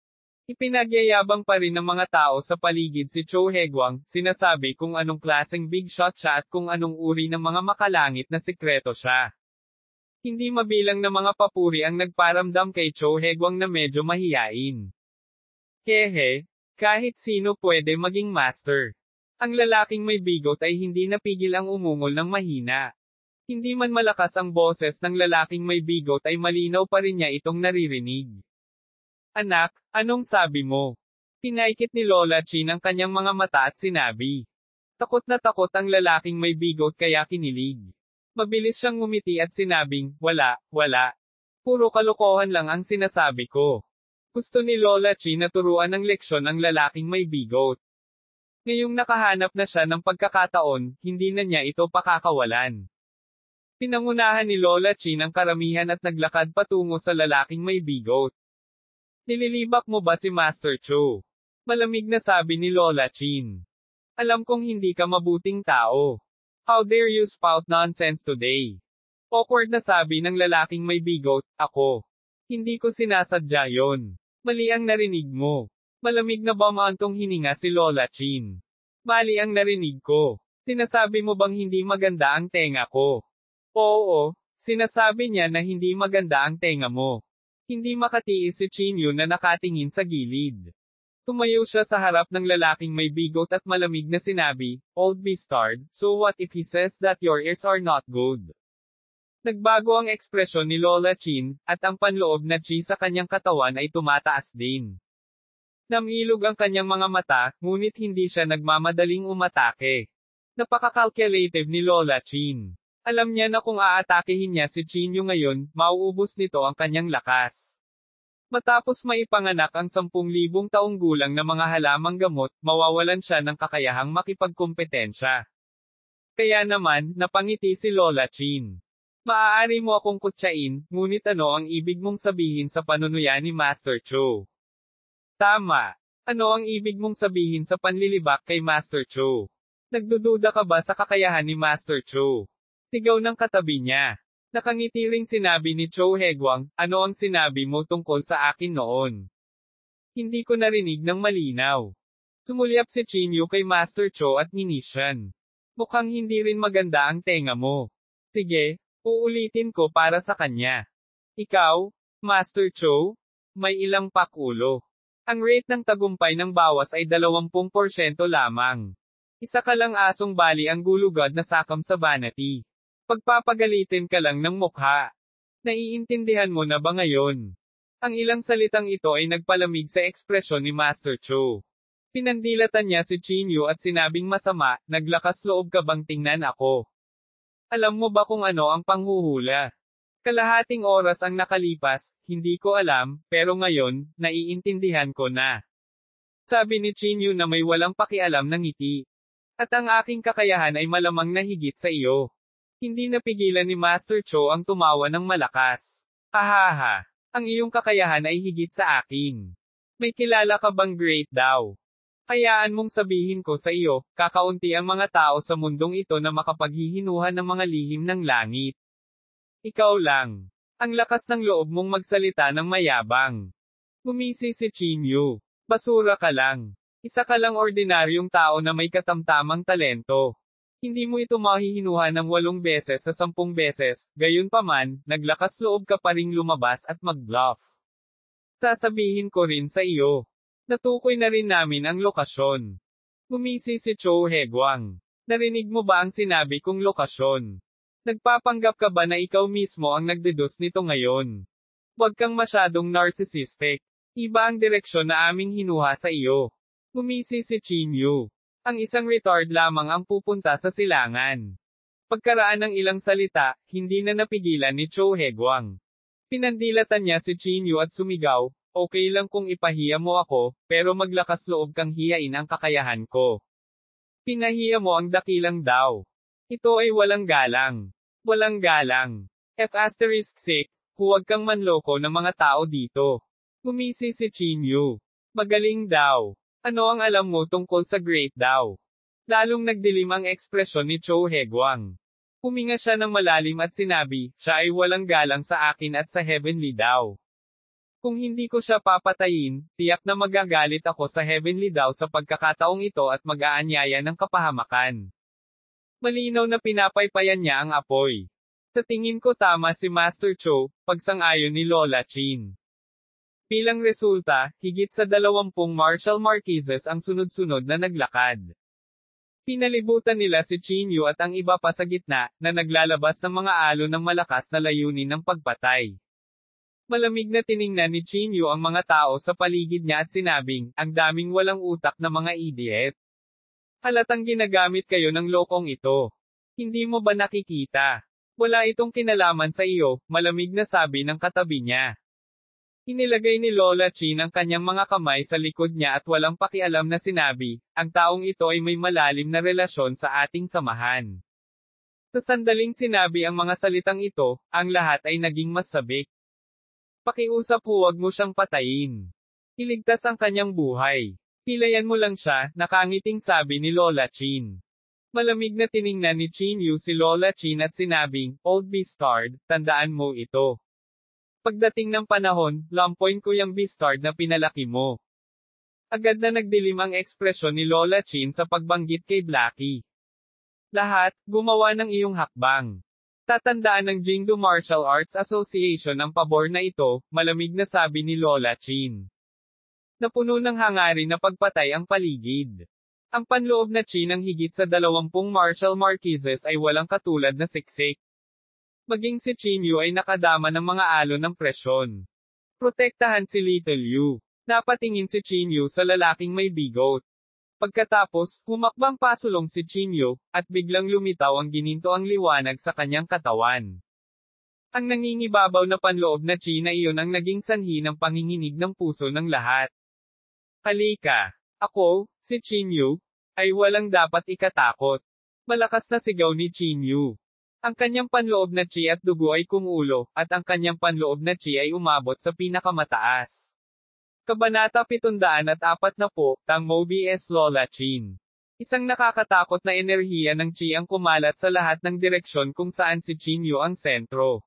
A: Ipinagyayabang pa rin ng mga tao sa paligid si Cho Hae-gwang, sinasabi kung anong klaseng big shot siya at kung anong uri ng mga makalangit na sikreto siya. Hindi mabilang na mga papuri ang nagparamdam kay Cho Hae-gwang na medyo mahiyain. Hehe, kahit sino pwede maging master. Ang lalaking may bigot ay hindi napigil ang umungol ng mahina. Hindi man malakas ang boses ng lalaking may bigot ay malinaw pa rin niya itong naririnig. Anak, anong sabi mo? Pinaikit ni Lola Chin ang kanyang mga mata at sinabi. Takot na takot ang lalaking may bigot kaya kinilig. Mabilis siyang ngumiti at sinabing, wala. Puro kalokohan lang ang sinasabi ko. Gusto ni Lola Chin na turuan ng leksyon ang lalaking may bigot. Ngayong nakahanap na siya ng pagkakataon, hindi na niya ito pakakawalan. Pinangunahan ni Lola Chin ang karamihan at naglakad patungo sa lalaking may bigot. Nililibak mo ba si Master Cho? Malamig na sabi ni Lola Chin. Alam kong hindi ka mabuting tao. How dare you spout nonsense today? Awkward na sabi ng lalaking may bigot, ako. Hindi ko sinasadya yon. Mali ang narinig mo. Malamig na bumantong hininga si Lola Chin. Mali ang narinig ko. Sinasabi mo bang hindi maganda ang tenga ko? Oo, sinasabi niya na hindi maganda ang tenga mo. Hindi makatiis si Chin Yun na nakatingin sa gilid. Tumayo siya sa harap ng lalaking may bigot at malamig na sinabi, Old bastard, so what if he says that your ears are not good? Nagbago ang ekspresyon ni Lola Chin, at ang panloob na chi sa kanyang katawan ay tumataas din. Namilog ang kanyang mga mata, ngunit hindi siya nagmamadaling umatake. Napaka-calculative ni Lola Chin. Alam niya na kung aatakehin niya si Chin Yu ngayon, mauubos nito ang kanyang lakas. Matapos maipanganak ang 10,000 taong gulang na mga halamang gamot, mawawalan siya ng kakayahang makipagkompetensya. Kaya naman, napangiti si Lola Chin. Maaari mo akong kutsain, ngunit ano ang ibig mong sabihin sa panunuya ni Master Cho? Tama. Ano ang ibig mong sabihin sa panlilibak kay Master Cho? Nagdududa ka ba sa kakayahan ni Master Cho? Sigaw ng katabi niya. Nakangiti ring sinabi ni Cho Hae-gwang, ano ang sinabi mo tungkol sa akin noon? Hindi ko narinig ng malinaw. Sumulyap si Chin Yu kay Master Cho at nginisyan. Mukhang hindi rin maganda ang tenga mo. Sige, uulitin ko para sa kanya. Ikaw, Master Cho, may ilang pakulo. Ang rate ng tagumpay ng bawas ay 20% lamang. Isa ka lang asong bali ang gulugad na sakam sa vanity. Pagpapagalitin ka lang ng mukha. Naiintindihan mo na ba ngayon? Ang ilang salitang ito ay nagpalamig sa ekspresyon ni Master Cho. Pinandilatan niya si Chin Yu at sinabing masama, naglakas loob ka bang tingnan ako? Alam mo ba kung ano ang panghuhula? Kalahating oras ang nakalipas, hindi ko alam, pero ngayon, naiintindihan ko na. Sabi ni Chin Yu na may walang pakialam ng ngiti. At ang aking kakayahan ay malamang na higit sa iyo. Hindi napigilan ni Master Cho ang tumawa ng malakas. Hahaha. Ang iyong kakayahan ay higit sa akin. May kilala ka bang great daw? Hayaan mong sabihin ko sa iyo, kakaunti ang mga tao sa mundong ito na makapaghihinuhan ng mga lihim ng langit. Ikaw lang. Ang lakas ng loob mong magsalita ng mayabang. Gumisi si Chin Yu. Basura ka lang. Isa ka lang ordinaryong tao na may katamtamang talento. Hindi mo ito mahihinuhan ng 8 beses sa 10 beses, gayunpaman, naglakas loob ka pa ring lumabas at mag-bluff. Sasabihin ko rin sa iyo. Natukoy na rin namin ang lokasyon. Gumisi si Cho Hae-gwang. Narinig mo ba ang sinabi kong lokasyon? Nagpapanggap ka ba na ikaw mismo ang nagdeduce nito ngayon? Huwag kang masyadong narcissistic. Iba ang direksyon na aming hinuha sa iyo. Gumisi si Chin Yu. Ang isang retard lamang ang pupunta sa silangan. Pagkaraan ng ilang salita, hindi na napigilan ni Cho Hae-gwang. Pinandilatan niya si Chin Yu at sumigaw, okay lang kung ipahiya mo ako, pero maglakas loob kang hiyain ang kakayahan ko. Pinahiya mo ang dakilang daw. Ito ay walang galang. Walang galang. F***6, huwag kang manloko ng mga tao dito. Gumisi si Chinyu. Magaling daw. Ano ang alam mo tungkol sa great daw? Lalong nagdilim ang ekspresyon ni Cho Hae-gwang. Huminga siya ng malalim at sinabi, siya ay walang galang sa akin at sa Heavenly daw. Kung hindi ko siya papatayin, tiyak na magagalit ako sa Heavenly daw sa pagkakataong ito at mag-aanyaya ng kapahamakan. Malinaw na pinapaypayan niya ang apoy. Sa tingin ko tama si Master Cho, pagsang-ayon ni Lola Chin. Bilang resulta, higit sa 20 martial marquises ang sunod-sunod na naglakad. Pinalibutan nila si Chinyu at ang iba pa sa gitna, na naglalabas ng mga alon ng malakas na layunin ng pagpatay. Malamig na tiningnan ni Chinyu ang mga tao sa paligid niya at sinabing, ang daming walang utak na mga idiot. Halatang ginagamit kayo ng lokong ito. Hindi mo ba nakikita? Wala itong kinalaman sa iyo, malamig na sabi ng katabi niya. Inilagay ni Lola Chin ang kanyang mga kamay sa likod niya at walang pakialam na sinabi, ang taong ito ay may malalim na relasyon sa ating samahan. Sa sandaling sinabi ang mga salitang ito, ang lahat ay naging mas sabik. Pakiusap huwag mo siyang patayin. Iligtas ang kanyang buhay. Pilayan mo lang siya, nakangiting sabi ni Lola Chin. Malamig na tiningnan ni Chinyu si Lola Chin at sinabing, Old Beastard, tandaan mo ito. Pagdating ng panahon, lampoin ko yung Beastard na pinalaki mo. Agad na nagdilim ang ekspresyon ni Lola Chin sa pagbanggit kay Blackie. Lahat, gumawa ng iyong hakbang. Tatandaan ng Jingdo Martial Arts Association ang pabor na ito, malamig na sabi ni Lola Chin. Napuno ng hangarin na pagpatay ang paligid. Ang panloob na Chi ng higit sa 20 martial marquises ay walang katulad na siksik. Maging si Chinyu ay nakadama ng mga alon ng presyon. Protektahan si Little Yu. Napatingin si Chinyu sa lalaking may bigot. Pagkatapos, humakbang pasulong si Chinyu, at biglang lumitaw ang ginintoang liwanag sa kanyang katawan. Ang nangingibabaw na panloob na Chi na iyon ang naging sanhi ng panginginig ng puso ng lahat. Halika! Ako, si Chinyu, ay walang dapat ikatakot. Malakas na sigaw ni Chinyu. Ang kanyang panloob na chi at dugo ay kumulo, at ang kanyang panloob na chi ay umabot sa pinakamataas. Kabanata 740, Tang Mobi S. Lola Chin. Isang nakakatakot na enerhiya ng chi ang kumalat sa lahat ng direksyon kung saan si Chinyu ang sentro.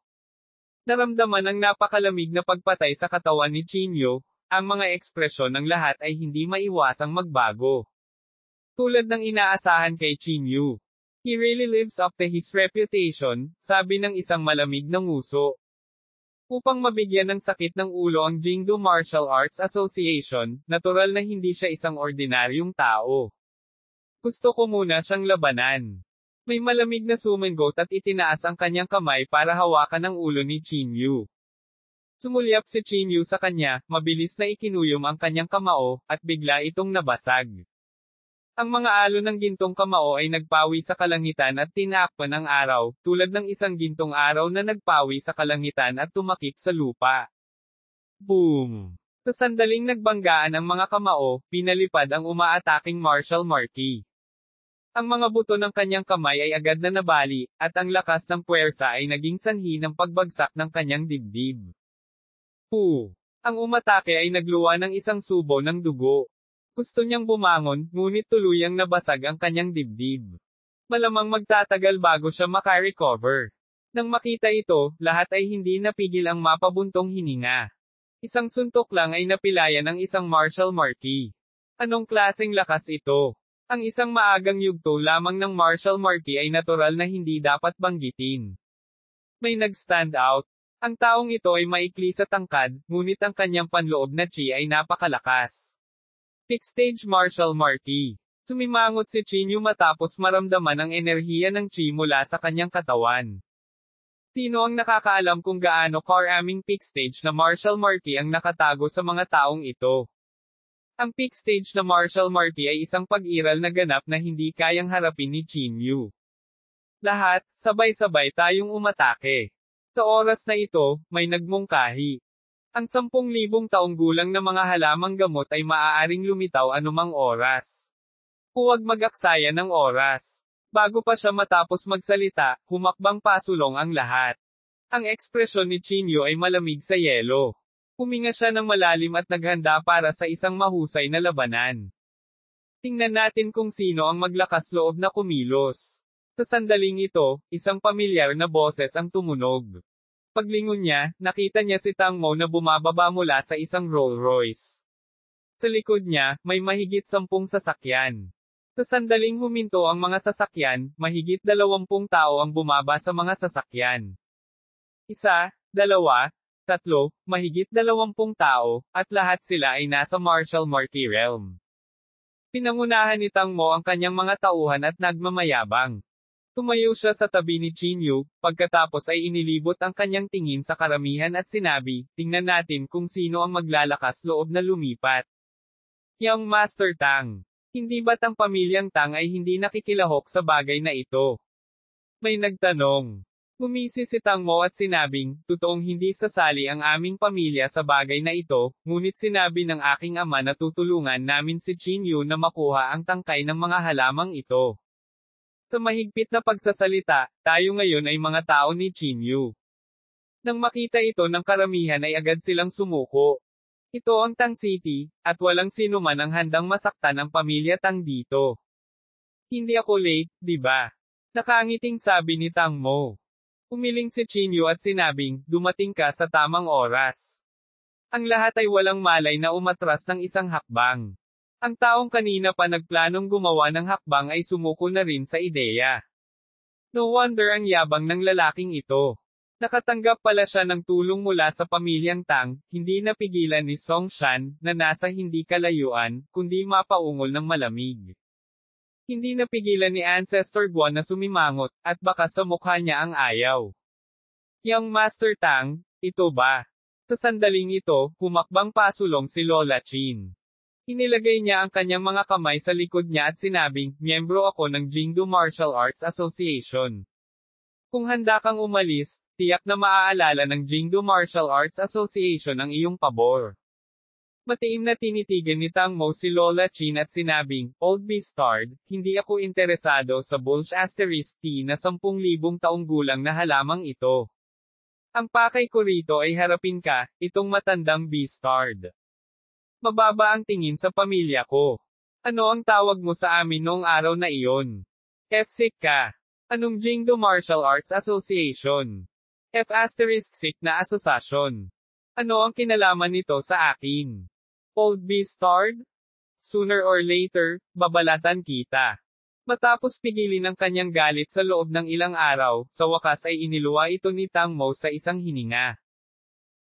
A: Naramdaman ang napakalamig na pagpatay sa katawan ni Chinyu. Ang mga ekspresyon ng lahat ay hindi maiwasang magbago. Tulad ng inaasahan kay Chinyu. He really lives up to his reputation, sabi ng isang malamig na nguso. Upang mabigyan ng sakit ng ulo ang Jingdo Martial Arts Association, natural na hindi siya isang ordinaryong tao. Gusto ko muna siyang labanan. May malamig na sumingot at itinaas ang kanyang kamay para hawakan ang ulo ni Chinyu. Sumulyap si Chinyu sa kanya, mabilis na ikinuyom ang kanyang kamao, at bigla itong nabasag. Ang mga alon ng gintong kamao ay nagpawi sa kalangitan at tinakpan ang araw, tulad ng isang gintong araw na nagpawi sa kalangitan at tumakip sa lupa. Boom! Sa sandaling nagbanggaan ang mga kamao, pinalipad ang umaataking martial marquis. Ang mga buto ng kanyang kamay ay agad na nabali, at ang lakas ng puwersa ay naging sanhi ng pagbagsak ng kanyang dibdib. Ang umatake ay nagluwa ng isang subo ng dugo. Gusto niyang bumangon, ngunit tuluyang nabasag ang kanyang dibdib. Malamang magtatagal bago siya makarecover. Nang makita ito, lahat ay hindi napigil ang mapabuntong hininga. Isang suntok lang ay napilayan ng isang martial marquis. Anong klaseng lakas ito? Ang isang maagang yugto lamang ng martial marquis ay natural na hindi dapat banggitin. May nag-stand out. Ang taong ito ay maikli sa tangkad, ngunit ang kanyang panloob na chi ay napakalakas. Peak stage martial marquis. Sumimangot si Chinyu matapos maramdaman ang enerhiya ng chi mula sa kanyang katawan. Sino ang nakakaalam kung gaano karaming peak stage na martial marquis ang nakatago sa mga taong ito? Ang peak stage na martial marquis ay isang pag-iral na ganap na hindi kayang harapin ni Chinyu. Lahat, sabay-sabay tayong umatake. Sa oras na ito, may nagmungkahi. Ang 10,000 taong gulang na mga halamang gamot ay maaaring lumitaw anumang oras. Huwag mag-aksaya ng oras. Bago pa siya matapos magsalita, humakbang pasulong ang lahat. Ang ekspresyon ni Chinyu ay malamig sa yelo. Huminga siya ng malalim at naghanda para sa isang mahusay na labanan. Tingnan natin kung sino ang maglakas loob na kumilos. Sa sandaling ito, isang pamilyar na boses ang tumunog. Paglingon niya, nakita niya si Tang Mo na bumababa mula sa isang Rolls Royce. Sa likod niya, may mahigit 10 sasakyan. Sa sandaling huminto ang mga sasakyan, mahigit 20 tao ang bumaba sa mga sasakyan. 1, 2, 3, mahigit 20 tao, at lahat sila ay nasa martial martial realm. Pinangunahan ni Tang Mo ang kanyang mga tauhan at nagmamayabang. Tumayo siya sa tabi ni Chinyu, pagkatapos ay inilibot ang kanyang tingin sa karamihan at sinabi, tingnan natin kung sino ang maglalakas loob na lumipat. Young Master Tang. Hindi ba't ang pamilyang Tang ay hindi nakikilahok sa bagay na ito? May nagtanong. Gumisi si Tang Mo at sinabing, totoong hindi sasali ang aming pamilya sa bagay na ito, ngunit sinabi ng aking ama na tutulungan namin si Chinyu na makuha ang tangkay ng mga halamang ito. Sa mahigpit na pagsasalita, tayo ngayon ay mga tao ni Chinyu. Nang makita ito ng karamihan ay agad silang sumuko. Ito ang Tang City, at walang sino man ang handang masaktan ang pamilya Tang dito. Hindi ako late, di ba? Nakangiting sabi ni Tang Mo. Umiling si Chinyu at sinabing, dumating ka sa tamang oras. Ang lahat ay walang malay na umatras ng isang hakbang. Ang taong kanina pa nagplanong gumawa ng hakbang ay sumuko na rin sa ideya. No wonder ang yabang ng lalaking ito. Nakatanggap pala siya ng tulong mula sa pamilyang Tang, hindi napigilan ni Song Shan, na nasa hindi kalayuan, kundi mapaungol ng malamig. Hindi napigilan ni Ancestor Guan na sumimangot, at baka sa mukha niya ang ayaw. Young Master Tang, ito ba? Sa sandaling ito, humakbang pasulong si Lola Chin. Inilagay niya ang kanyang mga kamay sa likod niya at sinabing, miyembro ako ng Jingdu Martial Arts Association. Kung handa kang umalis, tiyak na maaalala ng Jingdu Martial Arts Association ang iyong pabor. Matiim na tinitigan ni Tang Mo si Lola Chin at sinabing, Old Beastard, hindi ako interesado sa Bulge Asterisk T na 10,000 taong gulang na halamang ito. Ang pakay ko rito ay harapin ka, itong matandang Beastard. Mababa ang tingin sa pamilya ko. Ano ang tawag mo sa amin noong araw na iyon? F-sick ka. Anong Jingdu Martial Arts Association? F*** na asosasyon. Ano ang kinalaman nito sa akin? Old Beastard? Sooner or later, babalatan kita. Matapos pigilin ang kanyang galit sa loob ng ilang araw, sa wakas ay iniluwa ito ni Tang Mo sa isang hininga.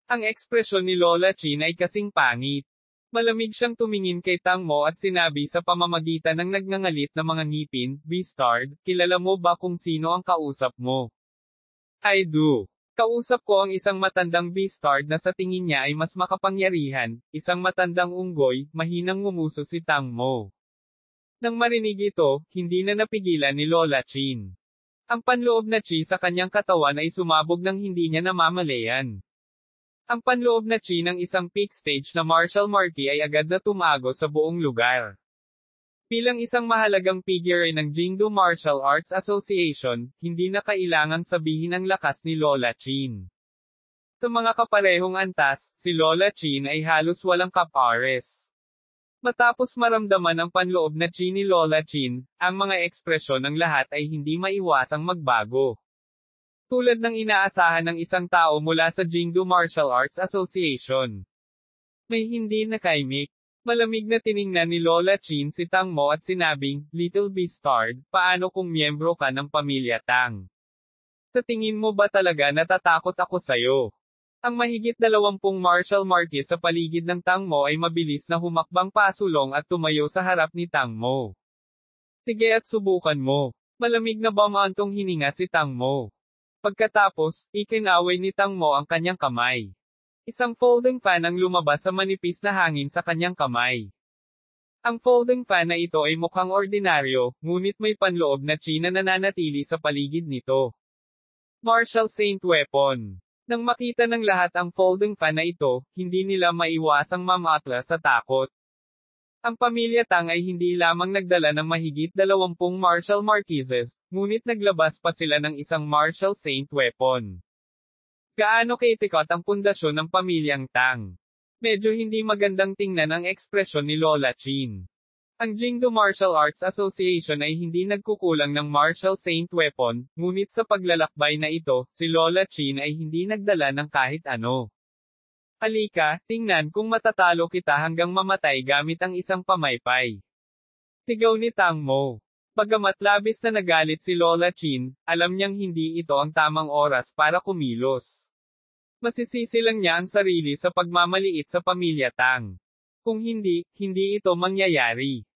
A: Ang ekspresyon ni Lola Chin ay kasing pangit. Malamig siyang tumingin kay Tang Mo at sinabi sa pamamagitan ng nagngangalit na mga ngipin, Beastard, kilala mo ba kung sino ang kausap mo? I do. Kausap ko ang isang matandang Beastard na sa tingin niya ay mas makapangyarihan, isang matandang unggoy, mahinang ngumuso si Tang Mo. Nang marinig ito, hindi na napigilan ni Lola Chin. Ang panloob na chi sa kanyang katawan ay sumabog ng hindi niya namamalayan. Ang panloob na chi ng isang peak stage na martial marquee ay agad na tumago sa buong lugar. Bilang isang mahalagang figure ng Jingdu Martial Arts Association, hindi na kailangang sabihin ang lakas ni Lola Chin. Sa mga kaparehong antas, si Lola Chin ay halos walang kapares. Matapos maramdaman ang panloob na chi ni Lola Chin, ang mga ekspresyon ng lahat ay hindi maiwasang magbago. Tulad ng inaasahan ng isang tao mula sa Jingdu Martial Arts Association. May hindi nakaimik. Malamig na tiningnan ni Lola Chin si Tang Mo at sinabing, Little Beastard, paano kung miyembro ka ng pamilya Tang? Sa tingin mo ba talaga natatakot ako sayo? Ang mahigit 20 martial marquee sa paligid ng Tang Mo ay mabilis na humakbang pasulong at tumayo sa harap ni Tang Mo. Sige at subukan mo. Malamig na bumantong hininga si Tang Mo. Pagkatapos, ikinaway ni Tang Mo ang kanyang kamay. Isang folding fan ang lumabas sa manipis na hangin sa kanyang kamay. Ang folding fan na ito ay mukhang ordinaryo, ngunit may panloob na chi na nananatili sa paligid nito. Martial Saint Weapon. Nang makita ng lahat ang folding fan na ito, hindi nila maiwasang mamatla sa takot. Ang pamilya Tang ay hindi lamang nagdala ng mahigit 20 martial marquises, ngunit naglabas pa sila ng isang martial saint weapon. Gaano kaitikot ang pundasyon ng pamilyang Tang? Medyo hindi magandang tingnan ang ekspresyon ni Lola Chin. Ang Jingdo Martial Arts Association ay hindi nagkukulang ng martial saint weapon, ngunit sa paglalakbay na ito, si Lola Chin ay hindi nagdala ng kahit ano. Halika, tingnan kung matatalo kita hanggang mamatay gamit ang isang pamaypay. Sigaw ni Tang Mo. Bagamat labis na nagalit si Lola Chin, alam niyang hindi ito ang tamang oras para kumilos. Masisisi lang niya ang sarili sa pagmamaliit sa pamilya Tang. Kung hindi ito mangyayari.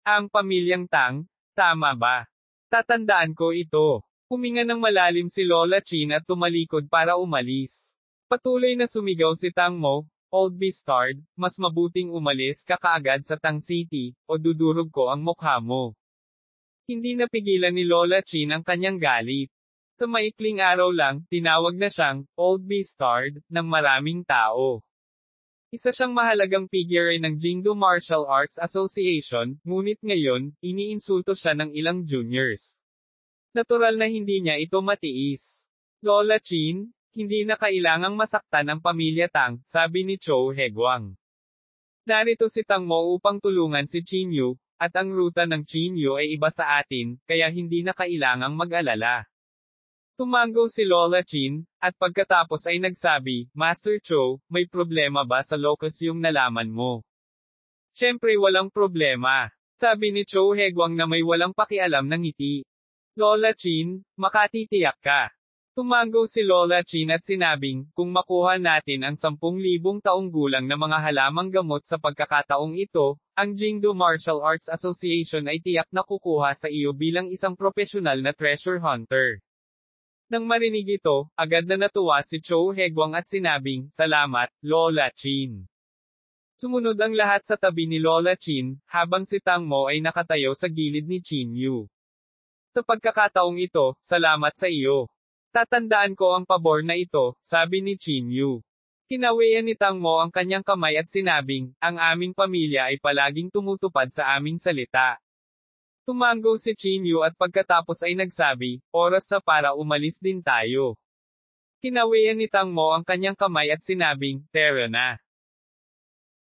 A: Ang pamilyang Tang, tama ba? Tatandaan ko ito. Huminga ng malalim si Lola Chin at tumalikod para umalis. Patuloy na sumigaw si Tang Mo, "Old bastard, mas mabuting umalis ka kaagad sa Tang City, o dudurog ko ang mukha mo." Hindi napigilan ni Lola Chin ang kanyang galit. Sa maikling araw lang, tinawag na siyang, "Old bastard," ng maraming tao. Isa siyang mahalagang figure ng Jingdo Martial Arts Association, ngunit ngayon, iniinsulto siya ng ilang juniors. Natural na hindi niya ito matiis. Lola Chin, hindi na kailangang masaktan ang pamilya Tang, sabi ni Cho Hegwang. Narito si Tang Mo upang tulungan si Chin Yu, at ang ruta ng Chin Yu ay iba sa atin, kaya hindi na kailangang mag-alala. Tumango si Lola Chin, at pagkatapos ay nagsabi, "Master Cho, may problema ba sa locus yung nalaman mo?" "Siyempre walang problema," sabi ni Cho Hegwang na may walang pakialam ng ngiti. "Lola Chin, makatitiyak ka." Tumango si Lola Chin at sinabing, "Kung makuha natin ang 10,000 taong gulang na mga halamang gamot sa pagkakataong ito, ang Jingdo Martial Arts Association ay tiyak na kukuha sa iyo bilang isang profesional na treasure hunter." Nang marinig ito, agad na natuwa si Cho Hegwang at sinabing, "Salamat, Lola Chin." Sumunod ang lahat sa tabi ni Lola Chin, habang si Tang Mo ay nakatayo sa gilid ni Chin Yu. "Sa pagkakataong ito, salamat sa iyo. Tatandaan ko ang pabor na ito," sabi ni Chin Yu. Kinawian ni Tang Mo ang kanyang kamay at sinabing, "Ang aming pamilya ay palaging tumutupad sa aming salita." Tumango si Chin Yu at pagkatapos ay nagsabi, "Oras na para umalis din tayo." Kinawian ni Tang Mo ang kanyang kamay at sinabing, "Tara na."